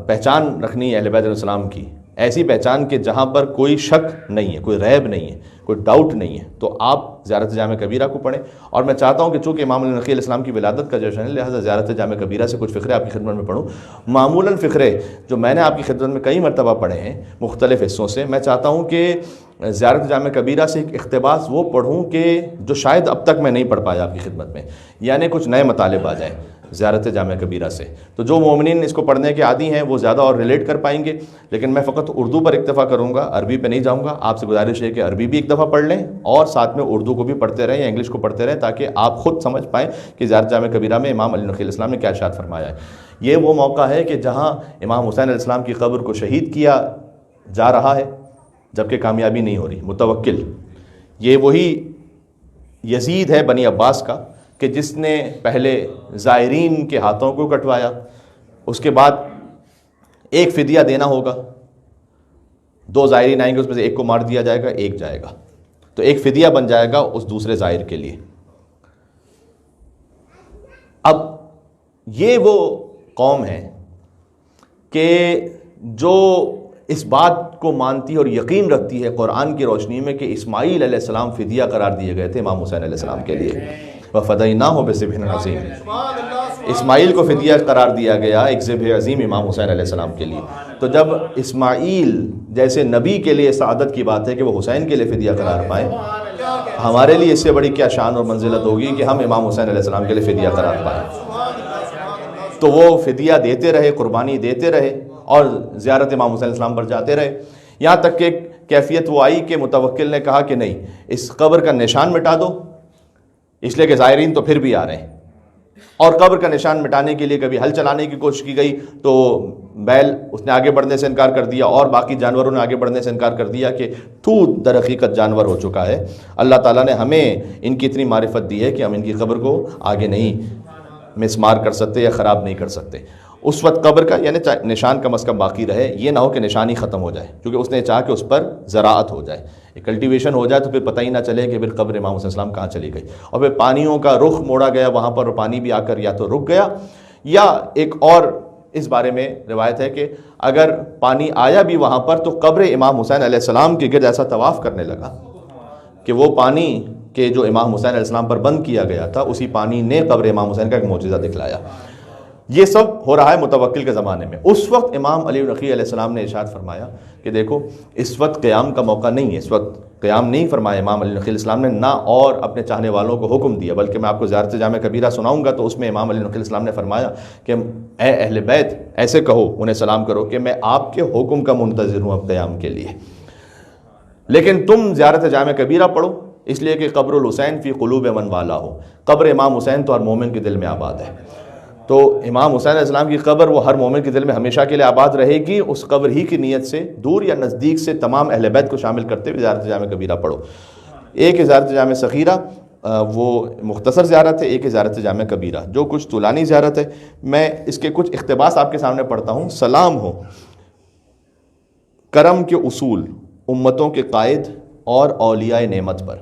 پہچان رکھنی ہے اہل بیت علیہ السلام کی، ایسی پہچان کہ جہاں پر کوئی شک نہیں ہے، کوئی ریب نہیں ہے، کوئی ڈاؤٹ نہیں ہے، تو آپ زیارت جامع کبیرہ کو پڑھیں۔ اور میں چاہتا ہوں کہ چونکہ امام علی نقی علیہ السلام کی ولادت کا جشن ہے، لہٰذا زیارت جامع کبیرہ سے کچھ فقرے آپ کی خدمت میں پڑھوں۔ معمولاً فقرے جو میں نے آپ کی خدمت میں کئی مرتبہ پڑھے ہیں مختلف حصوں سے، میں چاہتا ہوں کہ زیارت جامع کبیرہ سے ایک اقتباس وہ پڑھوں کہ جو شاید اب تک میں نہیں پڑھ پایا آپ کی خدمت میں، یعنی کچھ نئے مطالب آ جائیں زیارت جامع کبیرہ سے، تو جو مومنین اس کو پڑھنے کے عادی ہیں وہ زیادہ اور ریلیٹ کر پائیں گے، لیکن میں فقط اردو پر اکتفا کروں گا، عربی پہ نہیں جاؤں گا۔ آپ سے گزارش ہے کہ عربی بھی ایک دفعہ پڑھ لیں اور ساتھ میں اردو کو بھی پڑھتے رہیں یا انگلش کو پڑھتے رہیں، تاکہ آپ خود سمجھ پائیں کہ زیارت جامع کبیرہ میں امام علی نقی علیہ السلام نے کیا ارشاد فرمایا ہے۔ یہ وہ موقع ہے کہ جہاں امام حسین علیہ السلام کی قبر کو شہید کیا جا رہا ہے جبکہ کامیابی نہیں ہو رہی، متوکل۔ یہ وہی یزید ہے بنی عباس کا کہ جس نے پہلے زائرین کے ہاتھوں کو کٹوایا، اس کے بعد ایک فدیہ دینا ہوگا، 2 زائرین آئیں گے، اس میں سے ایک کو مار دیا جائے گا، ایک جائے گا، تو ایک فدیہ بن جائے گا اس دوسرے زائر کے لیے۔ اب یہ وہ قوم ہے کہ جو اس بات کو مانتی ہے اور یقین رکھتی ہے قرآن کی روشنی میں کہ اسماعیل علیہ السلام فدیہ قرار دیے گئے تھے امام حسین علیہ السلام کے لیے، وَفَدَيْنَاهُ بِذِبْحٍ عَظِيمٍ، اسماعیل کو فدیہ قرار دیا گیا ایک ذبح عظیم امام حسین علیہ السلام کے لیے۔ تو جب اسماعیل جیسے نبی کے لیے سعادت کی بات ہے کہ وہ حسین کے لیے فدیہ قرار پائیں، ہمارے لیے اس سے بڑی کیا شان اور منزلت ہوگی کہ ہم امام حسین علیہ السلام کے لیے فدیہ قرار پائیں۔ تو وہ فدیہ دیتے رہے، قربانی دیتے رہے اور زیارت امام حسین علیہ السلام پر جاتے رہے، یہاں تک کہ کیفیت وہ آئی کہ متوکل نے کہا کہ نہیں، اس قبر کا نشان مٹا دو، اس لیے کہ زائرین تو پھر بھی آ رہے ہیں۔ اور قبر کا نشان مٹانے کے لیے کبھی ہل چلانے کی کوشش کی گئی تو بیل اس نے آگے بڑھنے سے انکار کر دیا، اور باقی جانوروں نے آگے بڑھنے سے انکار کر دیا کہ در حقیقت جانور ہو چکا ہے۔ اللہ تعالیٰ نے ہمیں ان کی اتنی معرفت دی ہے کہ ہم ان کی قبر کو آگے نہیں مسمار کر سکتے یا خراب نہیں کر سکتے۔ اس وقت قبر کا یعنی نشان کم از کم باقی رہے، یہ نہ ہو کہ نشانی ختم ہو جائے، کیونکہ اس نے چاہا کہ اس پر زراعت ہو جائے، کلٹیویشن ہو جائے، تو پھر پتہ ہی نہ چلے کہ پھر قبر امام حسین السلام کہاں چلی گئی، اور پھر پانیوں کا رخ موڑا گیا، وہاں پر پانی بھی آ کر یا تو رک گیا، یا ایک اور اس بارے میں روایت ہے کہ اگر پانی آیا بھی وہاں پر تو قبر امام حسین علیہ السلام کے گرد ایسا طواف کرنے لگا کہ وہ پانی کہ جو امام حسین علیہ السلام پر بند کیا گیا تھا، اسی پانی نے قبر امام حسین کا ایک معجزہ دکھلایا۔ یہ سب ہو رہا ہے متوکل کے زمانے میں۔ اس وقت امام علی نقی علیہ السلام نے ارشاد فرمایا کہ دیکھو اس وقت قیام کا موقع نہیں ہے، اس وقت قیام نہیں فرمایا امام علی نقی علیہ السلام نے، نہ اور اپنے چاہنے والوں کو حکم دیا، بلکہ میں آپ کو زیارت جامع کبیرہ سناؤں گا تو اس میں امام علی نقی علیہ السلام نے فرمایا کہ اے اہل بیت ایسے کہو، انہیں سلام کرو کہ میں آپ کے حکم کا منتظر ہوں اب قیام کے لیے، لیکن تم زیارت جامع کبیرہ پڑھو، اس لیے کہ قبر الحسین فی قلوب من والا ہو، قبر امام حسین تو ہر مومن کے دل میں آباد ہے۔ تو امام حسین علیہ السلام کی قبر وہ ہر مومن کے دل میں ہمیشہ کے لیے آباد رہے گی، اس قبر ہی کی نیت سے دور یا نزدیک سے تمام اہل بیت کو شامل کرتے ہوئے زیارت جامع کبیرہ پڑھو۔ ایک زیارت جامع صغیرہ وہ مختصر زیارت ہے، ایک زیارت جامع کبیرہ جو کچھ طولانی زیارت ہے۔ میں اس کے کچھ اقتباس آپ کے سامنے پڑھتا ہوں۔ سلام ہو کرم کے اصول، امتوں کے قائد اور اولیاء نعمت پر،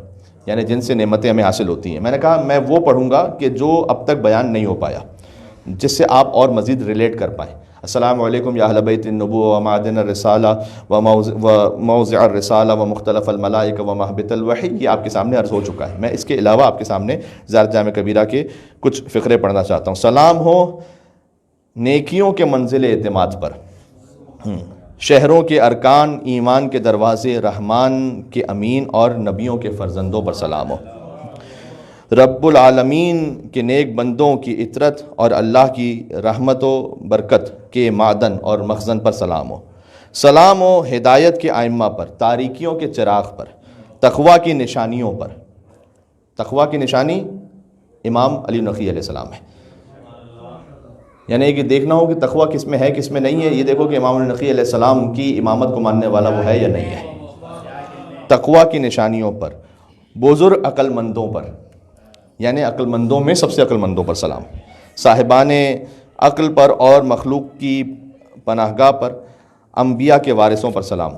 یعنی جن سے نعمتیں ہمیں حاصل ہوتی ہیں۔ میں نے کہا میں وہ پڑھوں گا کہ جو اب تک بیان نہیں ہو پایا، جس سے آپ اور مزید ریلیٹ کر پائیں۔ السلام علیکم یا اہل بیت النبوہ و معدن الرسالہ و موضع الرسالہ و مختلف الملائکہ و محبت الوحی، یہ آپ کے سامنے عرض ہو چکا ہے۔ میں اس کے علاوہ آپ کے سامنے زیارت جامع کبیرہ کے کچھ فقرے پڑھنا چاہتا ہوں۔ سلام ہو نیکیوں کے منزل اعتماد پر، شہروں کے ارکان، ایمان کے دروازے، رحمان کے امین اور نبیوں کے فرزندوں پر سلام ہو۔ رب العالمین کے نیک بندوں کی اطرت اور اللہ کی رحمت و برکت کے معدن اور مخزن پر سلام ہو۔ سلام ہو ہدایت کے ائمہ پر، تاریکیوں کے چراغ پر، تقویٰ کی نشانیوں پر۔ تقویٰ کی نشانی امام علی نقی علیہ السلام ہے، یعنی کہ دیکھنا ہو کہ تقویٰ کس میں ہے کس میں نہیں ہے، یہ دیکھو کہ امام علی نقی علیہ السلام کی امامت کو ماننے والا وہ ہے یا نہیں ہے۔ تقویٰ کی نشانیوں پر، بزرگ عقل مندوں پر، یعنی عقل مندوں میں سب سے عقل مندوں پر سلام، صاحبان عقل پر اور مخلوق کی پناہگاہ پر، انبیاء کے وارثوں پر سلام۔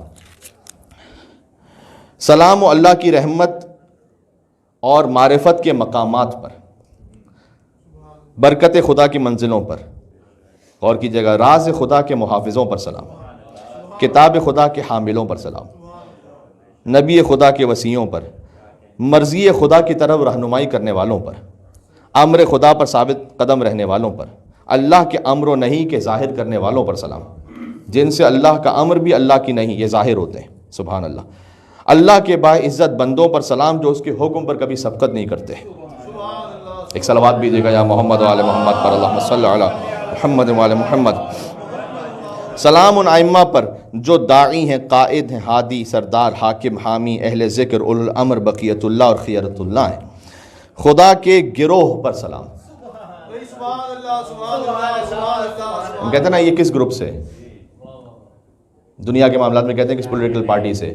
سلام و اللہ کی رحمت اور معرفت کے مقامات پر، برکت خدا کی منزلوں پر، غور کیجیے گا، راز خدا کے محافظوں پر سلام، کتاب خدا کے حاملوں پر سلام، نبی خدا کے وصیوں پر، مرضی خدا کی طرف رہنمائی کرنے والوں پر، امر خدا پر ثابت قدم رہنے والوں پر، اللہ کے امر و نہیں کے ظاہر کرنے والوں پر سلام، جن سے اللہ کا امر بھی اللہ کی نہیں یہ ظاہر ہوتے ہیں، سبحان اللہ۔ اللہ کے باعزت بندوں پر سلام جو اس کے حکم پر کبھی سبقت نہیں کرتے۔ ایک صلوات بھی دے گا یا محمد و آل محمد پر، اللہم صلی علی محمد و آل محمد۔ سلام ان ائمہ پر جو داعی ہیں، قائد ہیں، ہادی، سردار، حاکم، حامی، اہل ذکر، اولو الامر، بقیت اللہ اور خیرت اللہ ہیں۔ خدا کے گروہ پر سلام۔ ہم کہتے ہیں نا یہ کس گروپ سے، دنیا کے معاملات میں کہتے ہیں کس پولیٹیکل پارٹی سے،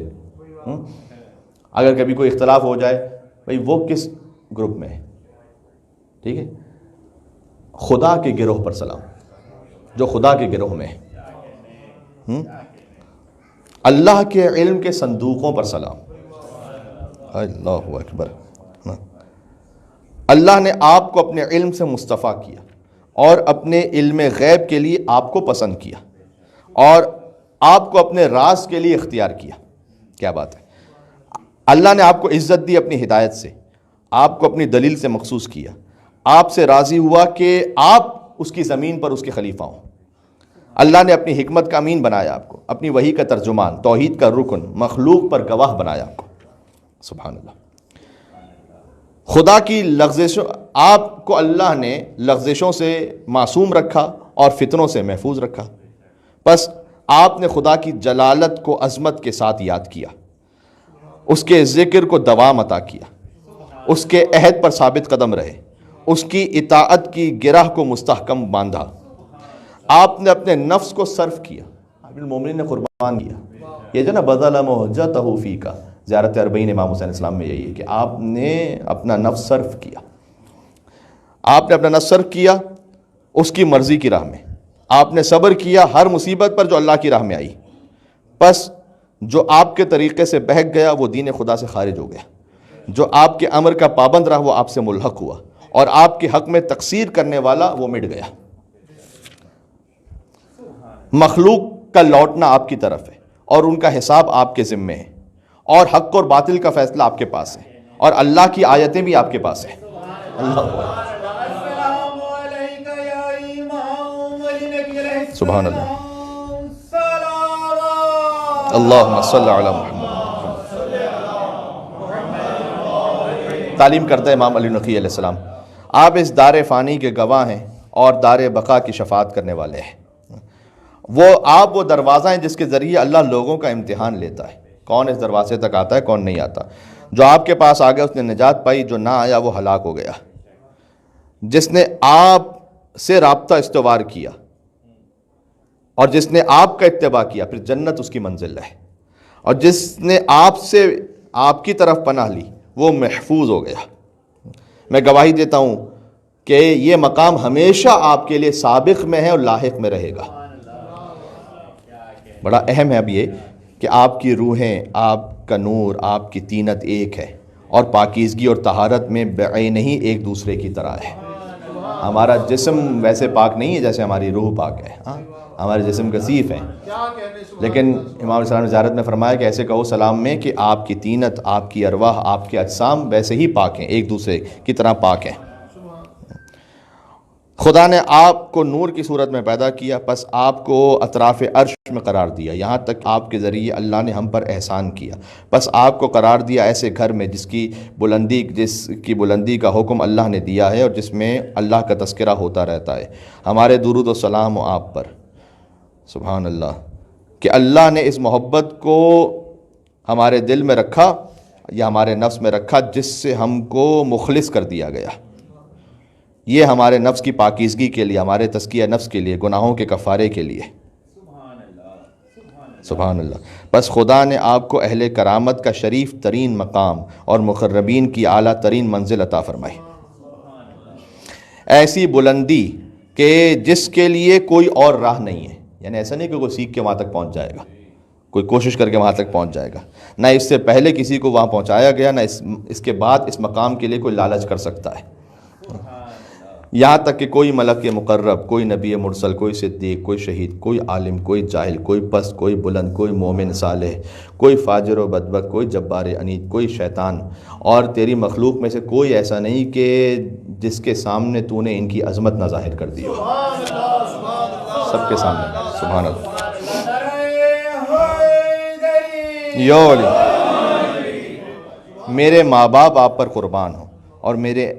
اگر کبھی کوئی اختلاف ہو جائے بھئی وہ کس گروپ میں ہے، ٹھیک ہے، خدا کے گروہ پر سلام، جو خدا کے گروہ میں ہے۔ اللہ کے علم کے صندوقوں پر سلام۔ اللہ اکبر۔ اللہ نے آپ کو اپنے علم سے مصطفیٰ کیا اور اپنے علم غیب کے لیے آپ کو پسند کیا اور آپ کو اپنے راز کے لیے اختیار کیا۔ کیا بات ہے، اللہ نے آپ کو عزت دی اپنی ہدایت سے، آپ کو اپنی دلیل سے مخصوص کیا، آپ سے راضی ہوا کہ آپ اس کی زمین پر اس کے خلیفہ ہوں۔ اللہ نے اپنی حکمت کا امین بنایا آپ کو، اپنی وحی کا ترجمان، توحید کا رکن، مخلوق پر گواہ بنایا آپ کو، سبحان اللہ۔ خدا کی لغزشوں، آپ کو اللہ نے لغزشوں سے معصوم رکھا اور فتنوں سے محفوظ رکھا، بس آپ نے خدا کی جلالت کو عظمت کے ساتھ یاد کیا، اس کے ذکر کو دوام عطا کیا، اس کے عہد پر ثابت قدم رہے، اس کی اطاعت کی گرہ کو مستحکم باندھا، آپ نے اپنے نفس کو صرف کیا، المومنین نے قربان کیا۔ یہ جو نا بذل مہجتہ فیک، زیارت اربعین امام حسین اسلام میں یہی ہے کہ آپ نے اپنا نفس صرف کیا، آپ نے اپنا نفس صرف کیا اس کی مرضی کی راہ میں، آپ نے صبر کیا ہر مصیبت پر جو اللہ کی راہ میں آئی، پس جو آپ کے طریقے سے بہک گیا وہ دین خدا سے خارج ہو گیا، جو آپ کے امر کا پابند رہا وہ آپ سے ملحق ہوا، اور آپ کے حق میں تقصیر کرنے والا وہ مٹ گیا۔ مخلوق کا لوٹنا آپ کی طرف ہے اور ان کا حساب آپ کے ذمے ہے، اور حق اور باطل کا فیصلہ آپ کے پاس ہے، اور اللہ کی آیتیں بھی آپ کے پاس ہیں۔ سبحان اللہ، اللہم صلی علی محمد۔ تعلیم کرتا ہے امام علی نقی علیہ السلام، آپ اس دار فانی کے گواہ ہیں اور دار بقا کی شفاعت کرنے والے ہیں۔ آپ وہ دروازہ ہیں جس کے ذریعے اللہ لوگوں کا امتحان لیتا ہے، کون اس دروازے تک آتا ہے کون نہیں آتا۔ جو آپ کے پاس آ گیا اس نے نجات پائی، جو نہ آیا وہ ہلاک ہو گیا۔ جس نے آپ سے رابطہ استوار کیا اور جس نے آپ کا اتباع کیا، پھر جنت اس کی منزل ہے، اور جس نے آپ سے آپ کی طرف پناہ لی وہ محفوظ ہو گیا۔ میں گواہی دیتا ہوں کہ یہ مقام ہمیشہ آپ کے لیے سابق میں ہے اور لاحق میں رہے گا۔ بڑا اہم ہے اب یہ کہ آپ کی روحیں، آپ کا نور، آپ کی تینت ایک ہے، اور پاکیزگی اور طہارت میں بعینہ ہی ایک دوسرے کی طرح ہے۔ ہمارا جسم ویسے پاک نہیں ہے جیسے ہماری روح پاک ہے، ہمارے جسم کثیف ہیں، لیکن امام علیہ السلام نے زیارت میں فرمایا کہ ایسے کہو سلام میں کہ آپ کی تینت، آپ کی ارواح، آپ کے اجسام ویسے ہی پاک ہیں، ایک دوسرے کی طرح پاک ہیں۔ خدا نے آپ کو نور کی صورت میں پیدا کیا، پس آپ کو اطراف عرش میں قرار دیا، یہاں تک آپ کے ذریعے اللہ نے ہم پر احسان کیا، پس آپ کو قرار دیا ایسے گھر میں جس کی بلندی کا حکم اللہ نے دیا ہے اور جس میں اللہ کا تذکرہ ہوتا رہتا ہے۔ ہمارے درود و سلام ہو آپ پر، سبحان اللہ، کہ اللہ نے اس محبت کو ہمارے دل میں رکھا یا ہمارے نفس میں رکھا جس سے ہم کو مخلص کر دیا گیا۔ یہ ہمارے نفس کی پاکیزگی کے لیے، ہمارے تزکیہ نفس کے لیے، گناہوں کے کفارے کے لیے۔ سبحان اللہ۔ بس خدا نے آپ کو اہل کرامت کا شریف ترین مقام اور مقربین کی اعلیٰ ترین منزل عطا فرمائی، ایسی بلندی کہ جس کے لیے کوئی اور راہ نہیں ہے۔ یعنی ایسا نہیں کہ کوئی سیکھ کے وہاں تک پہنچ جائے گا، کوئی کوشش کر کے وہاں تک پہنچ جائے گا، نہ اس سے پہلے کسی کو وہاں پہنچایا گیا، نہ اس کے بعد اس مقام کے لیے کوئی لالچ کر سکتا ہے۔ یہاں تک کہ کوئی ملک مقرب، کوئی نبی مرسل، کوئی صدیق، کوئی شہید، کوئی عالم، کوئی جاہل، کوئی پست، کوئی بلند، کوئی مومن صالح، کوئی فاجر و بدبخت، کوئی جبار عنید، کوئی شیطان، اور تیری مخلوق میں سے کوئی ایسا نہیں کہ جس کے سامنے تو نے ان کی عظمت نہ ظاہر کر دی ہو۔ سب کے سامنے، سبحان اللہ۔ یا علی، میرے ماں باپ آپ پر قربان ہوں، اور میرے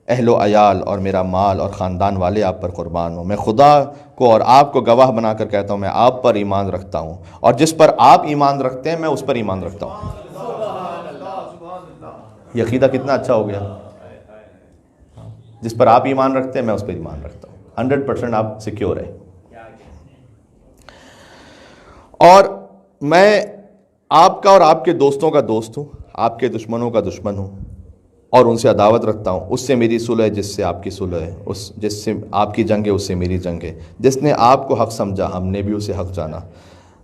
اہل و عیال اور میرا مال اور خاندان والے آپ پر قربان ہوں۔ میں خدا کو اور آپ کو گواہ بنا کر کہتا ہوں میں آپ پر ایمان رکھتا ہوں، اور جس پر آپ ایمان رکھتے ہیں میں اس پر ایمان رکھتا ہوں۔ یہ عقیدہ کتنا اچھا ہو گیا، جس پر آپ ایمان رکھتے ہیں میں اس پر ایمان رکھتا ہوں۔ 100% آپ سیکیور ہے۔ اور میں آپ کا اور آپ کے دوستوں کا دوست ہوں، آپ کے دشمنوں کا دشمن ہوں، اور ان سے عداوت رکھتا ہوں۔ اس سے میری صلح ہے جس سے آپ کی صلح ہے، جس سے آپ کی جنگ ہے اس سے میری جنگ ہے۔ جس نے آپ کو حق سمجھا ہم نے بھی اسے حق جانا،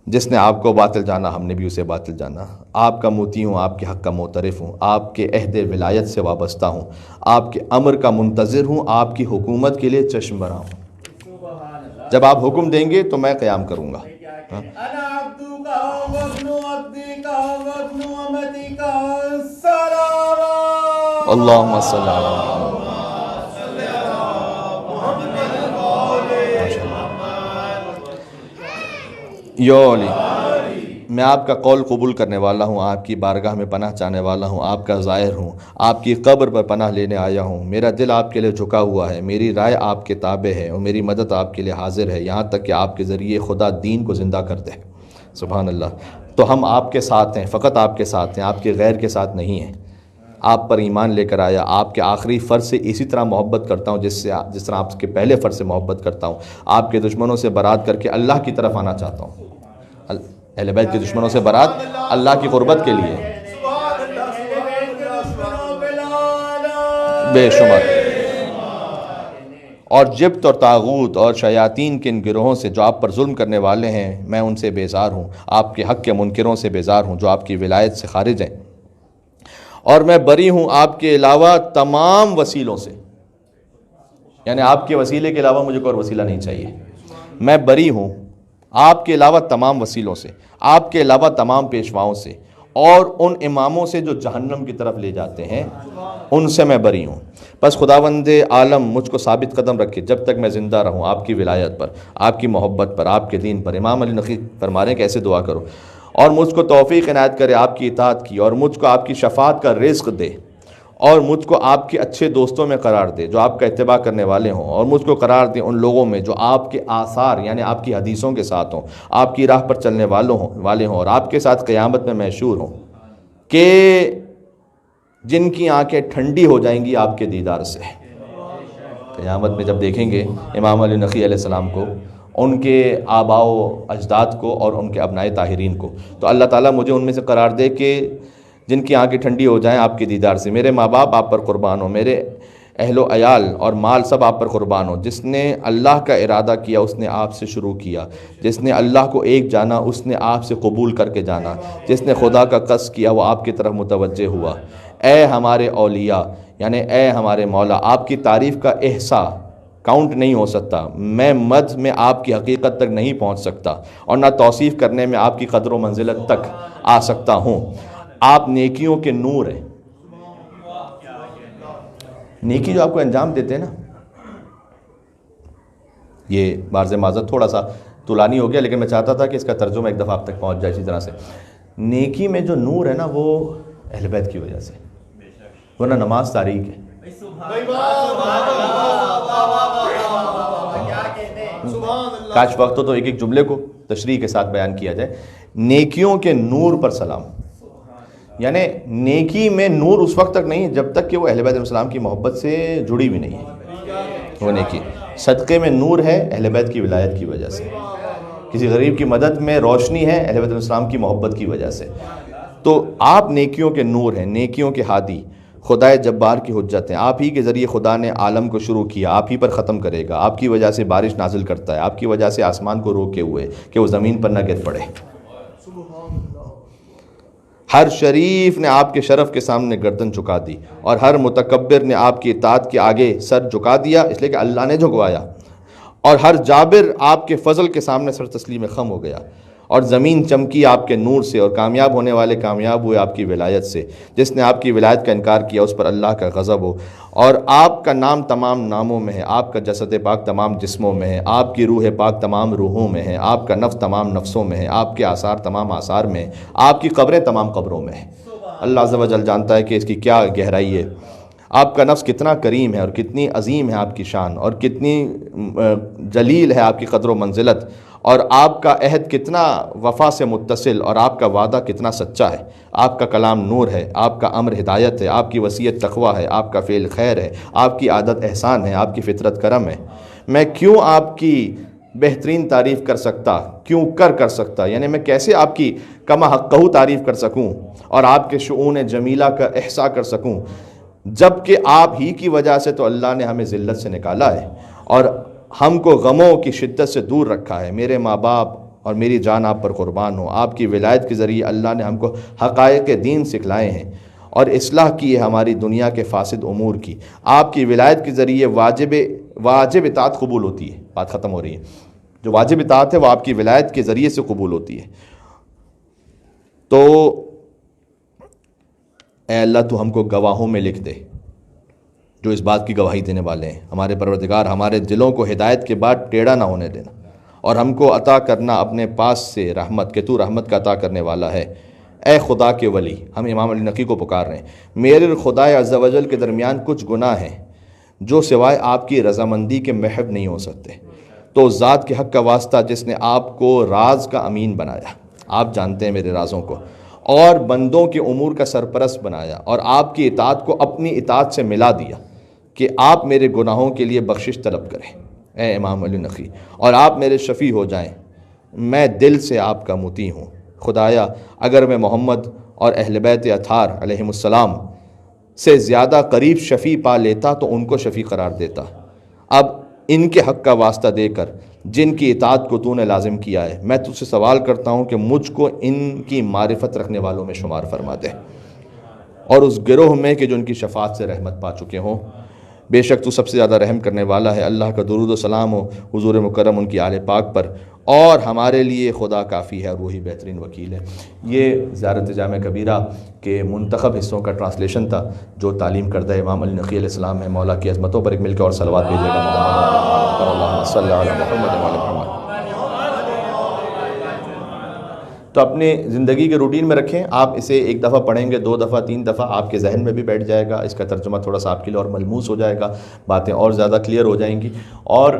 جس نے آپ کو باطل جانا ہم نے بھی اسے باطل جانا۔ آپ کا موتی ہوں، آپ کے حق کا معترف ہوں، آپ کے عہد ولایت سے وابستہ ہوں، آپ کے امر کا منتظر ہوں، آپ کی حکومت کے لیے چشم بنا ہوں۔ جب آپ حکم دیں گے تو میں قیام کروں گا۔ اللہم صلی علی یا علی، میں آپ کا قول قبول کرنے والا ہوں، آپ کی بارگاہ میں پناہ چاہنے والا ہوں، آپ کا زائر ہوں، آپ کی قبر پر پناہ لینے آیا ہوں۔ میرا دل آپ کے لیے جھکا ہوا ہے، میری رائے آپ کے تابع ہے، اور میری مدد آپ کے لیے حاضر ہے، یہاں تک کہ آپ کے ذریعے خدا دین کو زندہ کر دے۔ سبحان اللہ۔ تو ہم آپ کے ساتھ ہیں، فقط آپ کے ساتھ ہیں، آپ کے غیر کے ساتھ نہیں ہیں۔ آپ پر ایمان لے کر آیا، آپ کے آخری فرض سے اسی طرح محبت کرتا ہوں جس طرح آپ کے پہلے فرض سے محبت کرتا ہوں۔ آپ کے دشمنوں سے برات کر کے اللہ کی طرف آنا چاہتا ہوں۔ اہل بیت کے دشمنوں سے برات اللہ کی قربت کے لیے بے شمار۔ اور جبت اور طاغوت اور شیاطین کے ان گروہوں سے جو آپ پر ظلم کرنے والے ہیں، میں ان سے بیزار ہوں، آپ کے حق کے منکروں سے بیزار ہوں جو آپ کی ولایت سے خارج ہیں، اور میں بری ہوں آپ کے علاوہ تمام وسیلوں سے، یعنی آپ کے وسیلے کے علاوہ مجھے کوئی اور وسیلہ نہیں چاہیے، میں بری ہوں آپ کے علاوہ تمام وسیلوں سے، آپ کے علاوہ تمام پیشواؤں سے، اور ان اماموں سے جو جہنم کی طرف لے جاتے ہیں ان سے میں بری ہوں۔ بس خداوند عالم مجھ کو ثابت قدم رکھے جب تک میں زندہ رہوں آپ کی ولایت پر، آپ کی محبت پر، آپ کے دین پر۔ امام علی نقی فرما رہے ہیں کہ ایسے دعا کرو، اور مجھ کو توفیق عنایت کرے آپ کی اطاعت کی، اور مجھ کو آپ کی شفاعت کا رزق دے، اور مجھ کو آپ کے اچھے دوستوں میں قرار دے جو آپ کا اتباع کرنے والے ہوں، اور مجھ کو قرار دے ان لوگوں میں جو آپ کے آثار یعنی آپ کی حدیثوں کے ساتھ ہوں، آپ کی راہ پر چلنے والے ہوں، اور آپ کے ساتھ قیامت میں محشور ہوں، کہ جن کی آنکھیں ٹھنڈی ہو جائیں گی آپ کے دیدار سے۔ قیامت میں جب دیکھیں گے امام علی نقی علیہ السلام کو، ان کے آباء و اجداد کو اور ان کے ابنائے طاہرین کو، تو اللہ تعالیٰ مجھے ان میں سے قرار دے کہ جن کی آنکھیں ٹھنڈی ہو جائیں آپ کے دیدار سے۔ میرے ماں باپ آپ پر قربان ہوں، میرے اہل و عیال اور مال سب آپ پر قربان ہوں۔ جس نے اللہ کا ارادہ کیا اس نے آپ سے شروع کیا، جس نے اللہ کو ایک جانا اس نے آپ سے قبول کر کے جانا، جس نے خدا کا قصد کیا وہ آپ کی طرف متوجہ ہوا۔ اے ہمارے اولیاء یعنی اے ہمارے مولا، آپ کی تعریف کا احصا کاؤنٹ نہیں ہو سکتا، میں مدح میں آپ کی حقیقت تک نہیں پہنچ سکتا، اور نہ توصیف کرنے میں آپ کی قدر و منزلت تک آ سکتا ہوں۔ آپ نیکیوں کے نور ہیں، نیکی جو آپ کو انجام دیتے ہیں نا، یہ بعض معذرت تھوڑا سا طولانی ہو گیا لیکن میں چاہتا تھا کہ اس کا ترجمہ ایک دفعہ آپ تک پہنچ جائے اسی طرح سے۔ نیکی میں جو نور ہے نا وہ اہل بیت کی وجہ سے، ورنہ نماز تاریک ہے۔ کاش وقت ہو تو ایک ایک جملے کو تشریح کے ساتھ بیان کیا جائے۔ نیکیوں کے نور پر سلام، یعنی نیکی میں نور اس وقت تک نہیں جب تک کہ وہ اہل بیت علیہ السلام کی محبت سے جڑی بھی نہیں ہے وہ نیکی۔ صدقے میں نور ہے اہل بیت کی ولایت کی وجہ سے، کسی غریب کی مدد میں روشنی ہے اہل بیت علیہ السلام کی محبت کی وجہ سے۔ تو آپ نیکیوں کے نور ہیں، نیکیوں کے ہادی، خدا جبار کی حجت ہیں۔ آپ ہی کے ذریعے خدا نے عالم کو شروع کیا، آپ ہی پر ختم کرے گا، آپ کی وجہ سے بارش نازل کرتا ہے، آپ کی وجہ سے آسمان کو روکے ہوئے کہ وہ زمین پر نہ گر پڑے۔ ہر شریف نے آپ کے شرف کے سامنے گردن جھکا دی، اور ہر متکبر نے آپ کی اطاعت کے آگے سر جھکا دیا، اس لیے کہ اللہ نے جھکوایا، اور ہر جابر آپ کے فضل کے سامنے سر تسلیم خم ہو گیا، اور زمین چمکی آپ کے نور سے، اور کامیاب ہونے والے کامیاب ہوئے آپ کی ولایت سے۔ جس نے آپ کی ولایت کا انکار کیا اس پر اللہ کا غضب ہو، اور آپ کا نام تمام ناموں میں ہے، آپ کا جسد پاک تمام جسموں میں ہے، آپ کی روح پاک تمام روحوں میں ہے، آپ کا نفس تمام نفسوں میں ہے، آپ کے آثار تمام آثار میں ہے، آپ کی قبریں تمام قبروں میں ہیں۔ اللہ عز و جل جانتا ہے کہ اس کی کیا گہرائی ہے۔ آپ کا نفس کتنا کریم ہے، اور کتنی عظیم ہے آپ کی شان، اور کتنی جلیل ہے آپ کی قدر و منزلت، اور آپ کا عہد کتنا وفا سے متصل، اور آپ کا وعدہ کتنا سچا ہے۔ آپ کا کلام نور ہے، آپ کا امر ہدایت ہے، آپ کی وصیت تقویٰ ہے، آپ کا فعل خیر ہے، آپ کی عادت احسان ہے، آپ کی فطرت کرم ہے۔ میں کیوں آپ کی بہترین تعریف کر سکتا، یعنی میں کیسے آپ کی کما حقہ تعریف کر سکوں اور آپ کے شؤون جمیلہ کا احصاء کر سکوں، جب کہ آپ ہی کی وجہ سے تو اللہ نے ہمیں ذلت سے نکالا ہے اور ہم کو غموں کی شدت سے دور رکھا ہے۔ میرے ماں باپ اور میری جان آپ پر قربان ہو، آپ کی ولایت کے ذریعے اللہ نے ہم کو حقائق دین سکھلائے ہیں اور اصلاح کی ہے ہماری دنیا کے فاسد امور کی۔ آپ کی ولایت کے ذریعے واجب اطاعت قبول ہوتی ہے۔ بات ختم ہو رہی ہے۔ جو واجب اطاعت ہے وہ آپ کی ولایت کے ذریعے سے قبول ہوتی ہے۔ تو اے اللہ تو ہم کو گواہوں میں لکھ دے جو اس بات کی گواہی دینے والے ہیں۔ ہمارے پروردگار ہمارے دلوں کو ہدایت کے بعد ٹیڑھا نہ ہونے دینا، اور ہم کو عطا کرنا اپنے پاس سے رحمت، کہ تو رحمت کا عطا کرنے والا ہے۔ اے خدا کے ولی، ہم امام علی نقی کو پکار رہے ہیں، میرے خدا عز و جل کے درمیان کچھ گناہ ہیں جو سوائے آپ کی رضامندی کے محو نہیں ہو سکتے۔ تو ذات کے حق کا واسطہ جس نے آپ کو راز کا امین بنایا، آپ جانتے ہیں میرے رازوں کو، اور بندوں کے امور کا سرپرست بنایا، اور آپ کی اطاعت کو اپنی اطاعت سے ملا دیا، کہ آپ میرے گناہوں کے لیے بخشش طلب کریں اے امام علی نقی، اور آپ میرے شفیع ہو جائیں۔ میں دل سے آپ کا مطیع ہوں۔ خدایا اگر میں محمد اور اہل بیت اطہار علیہم السلام سے زیادہ قریب شفیع پا لیتا تو ان کو شفیع قرار دیتا۔ اب ان کے حق کا واسطہ دے کر جن کی اطاعت کو تو نے لازم کیا ہے، میں تجھ سے سوال کرتا ہوں کہ مجھ کو ان کی معرفت رکھنے والوں میں شمار فرما دے، اور اس گروہ میں کہ جو ان کی شفاعت سے رحمت پا چکے ہوں۔ بے شک تو سب سے زیادہ رحم کرنے والا ہے۔ اللہ کا درود و سلام ہو حضور مکرم ان کی آل پاک پر، اور ہمارے لیے خدا کافی ہے اور وہی بہترین وکیل ہے۔ یہ زیارت جامع کبیرہ کے منتخب حصوں کا ٹرانسلیشن تھا جو تعلیم کردہ امام علی نقی علیہ السلام ہے۔ مولا کی عظمتوں پر ایک مل کے اور صلوات بھیجیے گا۔ اللہم صلی علی محمد و علی محمد۔ تو اپنی زندگی کے روٹین میں رکھیں، آپ اسے ایک دفعہ پڑھیں گے، 2 دفعہ 3 دفعہ آپ کے ذہن میں بھی بیٹھ جائے گا، اس کا ترجمہ تھوڑا سا آپ کے لیے اور ملموس ہو جائے گا، باتیں اور زیادہ کلیئر ہو جائیں گی۔ اور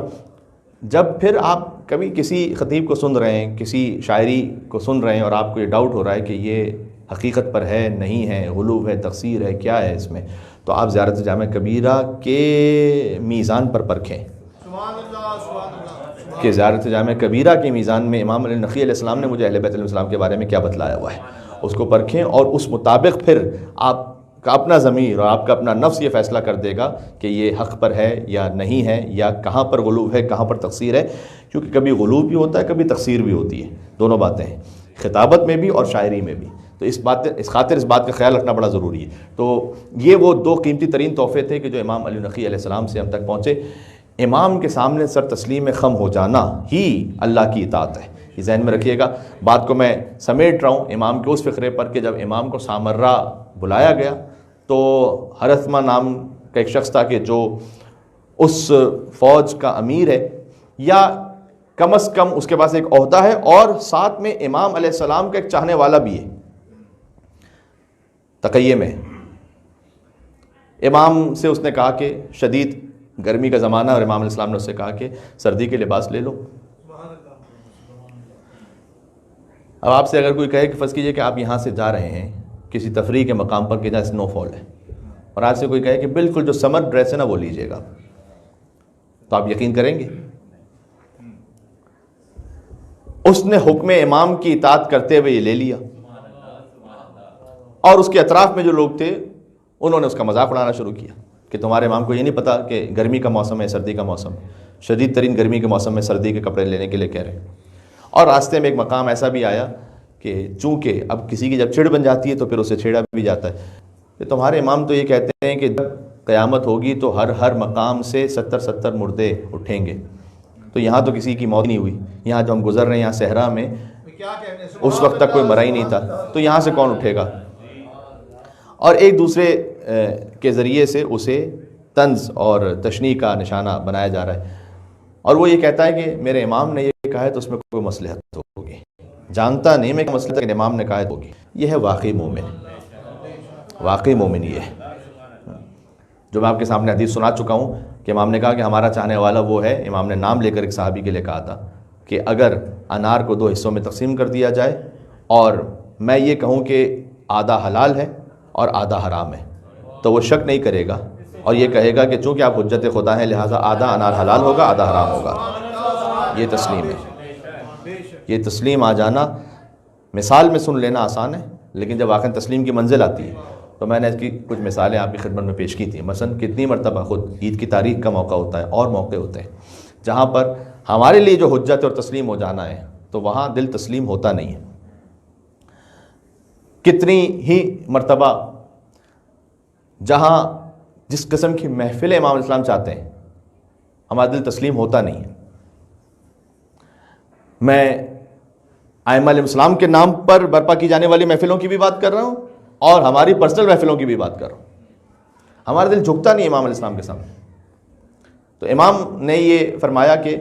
جب پھر آپ کبھی کسی خطیب کو سن رہے ہیں، کسی شاعری کو سن رہے ہیں اور آپ کو یہ ڈاؤٹ ہو رہا ہے کہ یہ حقیقت پر ہے نہیں ہے، غلو ہے، تقصیر ہے، کیا ہے اس میں، تو آپ زیارت جامع کبیرہ کے میزان پر پرکھیں کہ زیارت جامع کبیرہ کی میزان میں امام علی نقی علیہ السلام نے مجھے اہل بیت علیہ السلام کے بارے میں کیا بتلایا ہوا ہے، اس کو پرکھیں، اور اس مطابق پھر آپ کا اپنا ضمیر اور آپ کا اپنا نفس یہ فیصلہ کر دے گا کہ یہ حق پر ہے یا نہیں ہے، یا کہاں پر غلو ہے، کہاں پر تقصیر ہے، کیونکہ کبھی غلو بھی ہوتا ہے، کبھی تقصیر بھی ہوتی ہے، دونوں باتیں ہیں، خطابت میں بھی اور شاعری میں بھی۔ تو اس خاطر اس بات کا خیال رکھنا بڑا ضروری ہے۔ تو یہ وہ 2 قیمتی ترین تحفے تھے کہ جو امام علی نقی علیہ السلام سے ہم تک پہنچے۔ امام کے سامنے سر تسلیم خم ہو جانا ہی اللہ کی اطاعت ہے، یہ ذہن میں رکھیے گا۔ بات کو میں سمیٹ رہا ہوں امام کے اس فقرے پر کہ جب امام کو سامرہ بلایا گیا تو حرثمہ نام کا ایک شخص تھا کہ جو اس فوج کا امیر ہے، یا کم از کم اس کے پاس ایک عہدہ ہے، اور ساتھ میں امام علیہ السلام کا ایک چاہنے والا بھی ہے، تقیے میں۔ امام سے اس نے کہا کہ شدید گرمی کا زمانہ، اور امام علیہ السلام نے اس سے کہا کہ سردی کے لباس لے لو۔ اب آپ سے اگر کوئی کہے کہ فرض کیجئے کہ آپ یہاں سے جا رہے ہیں کسی تفریح کے مقام پر کہ جہاں سنو فال ہے، اور آپ سے کوئی کہے کہ بالکل جو سمر ڈریس ہے نا وہ لیجئے گا، تو آپ یقین کریں گے؟ اس نے حکم امام کی اطاعت کرتے ہوئے یہ لے لیا، اور اس کے اطراف میں جو لوگ تھے انہوں نے اس کا مذاق اڑانا شروع کیا کہ تمہارے امام کو یہ نہیں پتا کہ گرمی کا موسم ہے، سردی کا موسم ہے، شدید ترین گرمی کے موسم میں سردی کے کپڑے لینے کے لیے کہہ رہے ہیں۔ اور راستے میں ایک مقام ایسا بھی آیا کہ چونکہ اب کسی کی جب چڑ بن جاتی ہے تو پھر اسے چھیڑا بھی جاتا ہے کہ تمہارے امام تو یہ کہتے ہیں کہ جب قیامت ہوگی تو ہر مقام سے 70 مردے اٹھیں گے، تو یہاں تو کسی کی موت نہیں ہوئی، یہاں جو ہم گزر رہے ہیں یہاں صحرا میں اس وقت تک کوئی مرا ہی نہیں تھا، تو یہاں سے کون اٹھے گا؟ اور ایک دوسرے کے ذریعے سے اسے طنز اور تشنیع کا نشانہ بنایا جا رہا ہے، اور وہ یہ کہتا ہے کہ میرے امام نے یہ کہا ہے تو اس میں کوئی مصلحت ہوگی، جانتا نہیں میں کہ مصلحت ہے، امام نے کہا ہے ہوگی۔ یہ ہے واقعی مومن، واقعی مومن یہ ہے جو میں آپ کے سامنے حدیث سنا چکا ہوں کہ امام نے کہا کہ ہمارا چاہنے والا وہ ہے، امام نے نام لے کر ایک صحابی کے لیے کہا تھا کہ اگر انار کو 2 حصوں میں تقسیم کر دیا جائے اور میں یہ کہوں کہ آدھا حلال ہے اور آدھا حرام ہے تو وہ شک نہیں کرے گا اور یہ کہے گا کہ چونکہ آپ حجت خدا ہیں لہٰذا آدھا انار حلال ہوگا آدھا حرام ہوگا۔ یہ تسلیم ہے، یہ تسلیم آ جانا مثال میں سن لینا آسان ہے، لیکن جب آخر تسلیم کی منزل آتی ہے تو میں نے اس کی کچھ مثالیں آپ کی خدمت میں پیش کی تھیں۔ مثلا کتنی مرتبہ خود عید کی تاریخ کا موقع ہوتا ہے اور موقع ہوتے ہیں جہاں پر ہمارے لیے جو حجت اور تسلیم ہو جانا ہے تو وہاں دل تسلیم ہوتا نہیں ہے۔ کتنی ہی مرتبہ جہاں جس قسم کی محفل امام علیہ السلام چاہتے ہیں ہمارا دل تسلیم ہوتا نہیں ہے۔ میں ائمہ علیہ السلام کے نام پر برپا کی جانے والی محفلوں کی بھی بات کر رہا ہوں اور ہماری پرسنل محفلوں کی بھی بات کر رہا ہوں، ہمارا دل جھکتا نہیں امام علیہ السلام کے سامنے۔ تو امام نے یہ فرمایا کہ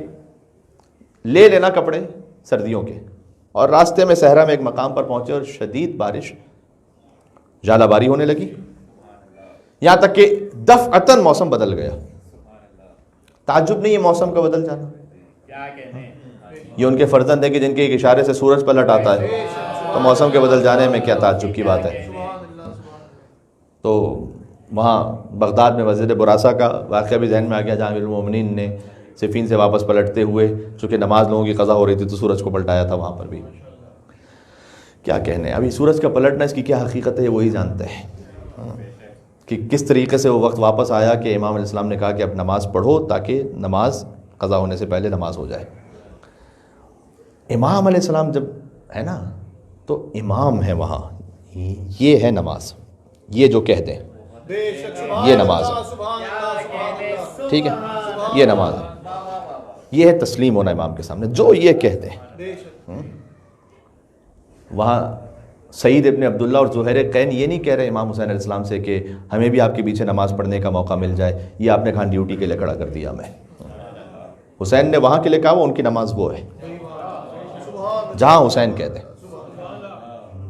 لے لینا کپڑے سردیوں کے، اور راستے میں صحرا میں ایک مقام پر پہنچے اور شدید بارش ژالہ باری ہونے لگی، یہاں تک کہ دفعتاً موسم بدل گیا۔ تعجب نہیں ہے موسم کا بدل جانا، یہ ان کے فرزند ہیں کہ جن کے ایک اشارے سے سورج پلٹ آتا ہے، تو موسم کے بدل جانے میں کیا تعجب کی بات ہے۔ تو وہاں بغداد میں مسجد براسا کا واقعہ بھی ذہن میں آ گیا جہاں امیر المومنین نے صفین سے واپس پلٹتے ہوئے چونکہ نماز لوگوں کی قضا ہو رہی تھی تو سورج کو پلٹایا تھا۔ وہاں پر بھی کیا کہنے، ابھی سورج کا پلٹنا اس کی کیا حقیقت ہے وہی جانتے ہیں کہ کس طریقے سے وہ وقت واپس آیا کہ امام علیہ السلام نے کہا کہ اب نماز پڑھو تاکہ نماز قضا ہونے سے پہلے نماز ہو جائے۔ امام علیہ السلام جب ہے نا تو امام ہے وہاں، یہ ہے نماز، یہ جو کہہ دیں یہ نماز ہے، ٹھیک ہے، یہ نماز ہے، یہ ہے تسلیم ہونا امام کے سامنے، جو یہ کہہ دیں۔ وہاں سعید ابن عبداللہ اور زہیر قین یہ نہیں کہہ رہے امام حسین علیہ السلام سے کہ ہمیں بھی آپ کے پیچھے نماز پڑھنے کا موقع مل جائے، یہ آپ نے کہاں ڈیوٹی کے لیے کھڑا کر دیا ہمیں۔ حسین نے وہاں کے لیے کہا وہ ان کی نماز وہ ہے جہاں حسین کہہ دیں،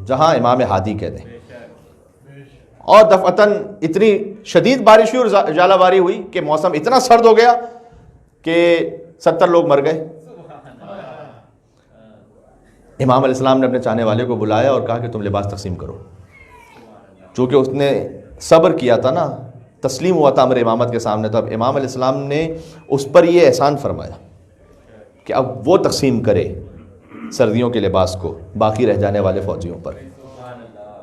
جہاں امام ہادی کہہ دیں۔ اور دفعتاً اتنی شدید بارش ہوئی اور ژالہ باری ہوئی کہ موسم اتنا سرد ہو گیا کہ 70 لوگ مر گئے۔ امام علیہ السلام نے اپنے چاہنے والے کو بلایا اور کہا کہ تم لباس تقسیم کرو، چونکہ اس نے صبر کیا تھا نا، تسلیم ہوا تھا امر امامت کے سامنے، تو اب امام علیہ السلام نے اس پر یہ احسان فرمایا کہ اب وہ تقسیم کرے سردیوں کے لباس کو باقی رہ جانے والے فوجیوں پر۔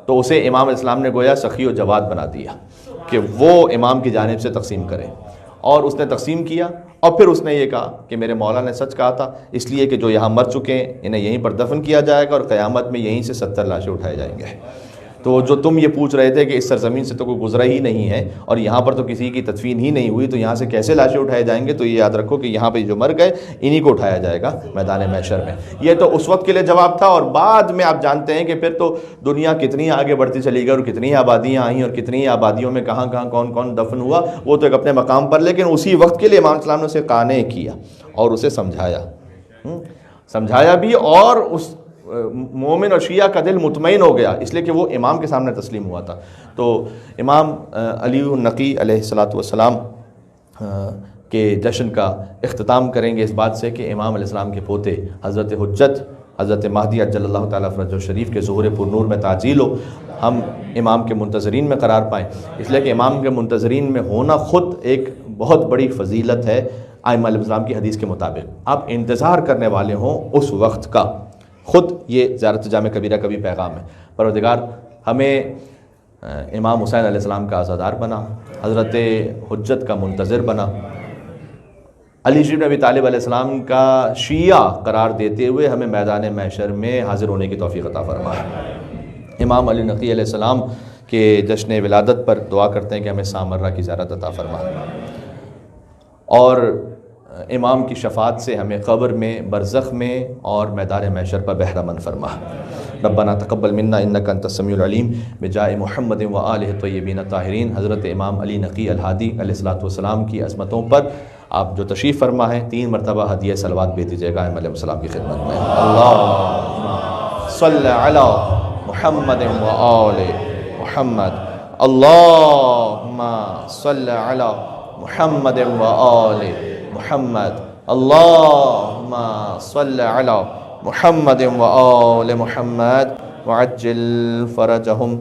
تو اسے امام علیہ السلام نے گویا سخی و جواد بنا دیا کہ وہ امام کی جانب سے تقسیم کرے، اور اس نے تقسیم کیا۔ اور پھر اس نے یہ کہا کہ میرے مولا نے سچ کہا تھا، اس لیے کہ جو یہاں مر چکے ہیں انہیں یہیں پر دفن کیا جائے گا اور قیامت میں یہیں سے 70 لاشیں اٹھائے جائیں گے۔ تو جو تم یہ پوچھ رہے تھے کہ اس سرزمین سے تو کوئی گزرا ہی نہیں ہے اور یہاں پر تو کسی کی تدفین ہی نہیں ہوئی، تو یہاں سے کیسے لاشیں اٹھائے جائیں گے؟ تو یہ یاد رکھو کہ یہاں پہ جو مر گئے انہی کو اٹھایا جائے گا میدان محشر میں۔ یہ تو اس وقت کے لیے جواب تھا، اور بعد میں آپ جانتے ہیں کہ پھر تو دنیا کتنی آگے بڑھتی چلی گئی اور کتنی آبادیاں آئیں اور کتنی آبادیوں میں کہاں کہاں کون کون دفن ہوا، وہ تو ایک اپنے مقام پر، لیکن اسی وقت کے لیے امام السلام نے اسے قانع کیا اور اسے سمجھایا بھی، اور اس مومن اور شیعہ کا دل مطمئن ہو گیا، اس لیے کہ وہ امام کے سامنے تسلیم ہوا تھا۔ تو امام علی النقی علیہ السلام کے جشن کا اختتام کریں گے اس بات سے کہ امام علیہ السلام کے پوتے حضرت حجت حضرت مہدی عجل اللہ تعالیٰ فرجہ شریف کے ظہور پر نور میں تعجیل ہو، ہم امام کے منتظرین میں قرار پائیں، اس لیے کہ امام کے منتظرین میں ہونا خود ایک بہت بڑی فضیلت ہے۔ ائمہ علیہ السلام کی حدیث کے مطابق آپ انتظار کرنے والے ہوں اس وقت کا، خود یہ زیارت جامع کبیرہ کا بھی پیغام ہے۔ پروردگار ہمیں امام حسین علیہ السلام کا عزادار بنا، حضرت حجت کا منتظر بنا، علی بن ابی طالب علیہ السلام کا شیعہ قرار دیتے ہوئے ہمیں میدان محشر میں حاضر ہونے کی توفیق عطا فرما۔ امام علی نقی علیہ السلام کے جشن ولادت پر دعا کرتے ہیں کہ ہمیں سامرہ کی زیارت عطا فرما، اور امام کی شفاعت سے ہمیں قبر میں، برزخ میں اور میدان محشر پر بہرہ مند فرما۔ ربنا تقبل منا انک انت السمیع العلیم بجاہ محمد و آلہ الطیبین الطاہرین۔ حضرت امام علی نقی الہادی علیہ السلام کی عظمتوں پر آپ جو تشریف فرما ہیں 3 مرتبہ ہدیہ صلوات بھیج دیجیے گا علیہ السلام کی خدمت میں۔ اللہم صلی علی محمد و آل محمد، اللہم صلی علی محمد و آل محمد، اللہم صلی علی محمد و آل محمد وعجل فرجہم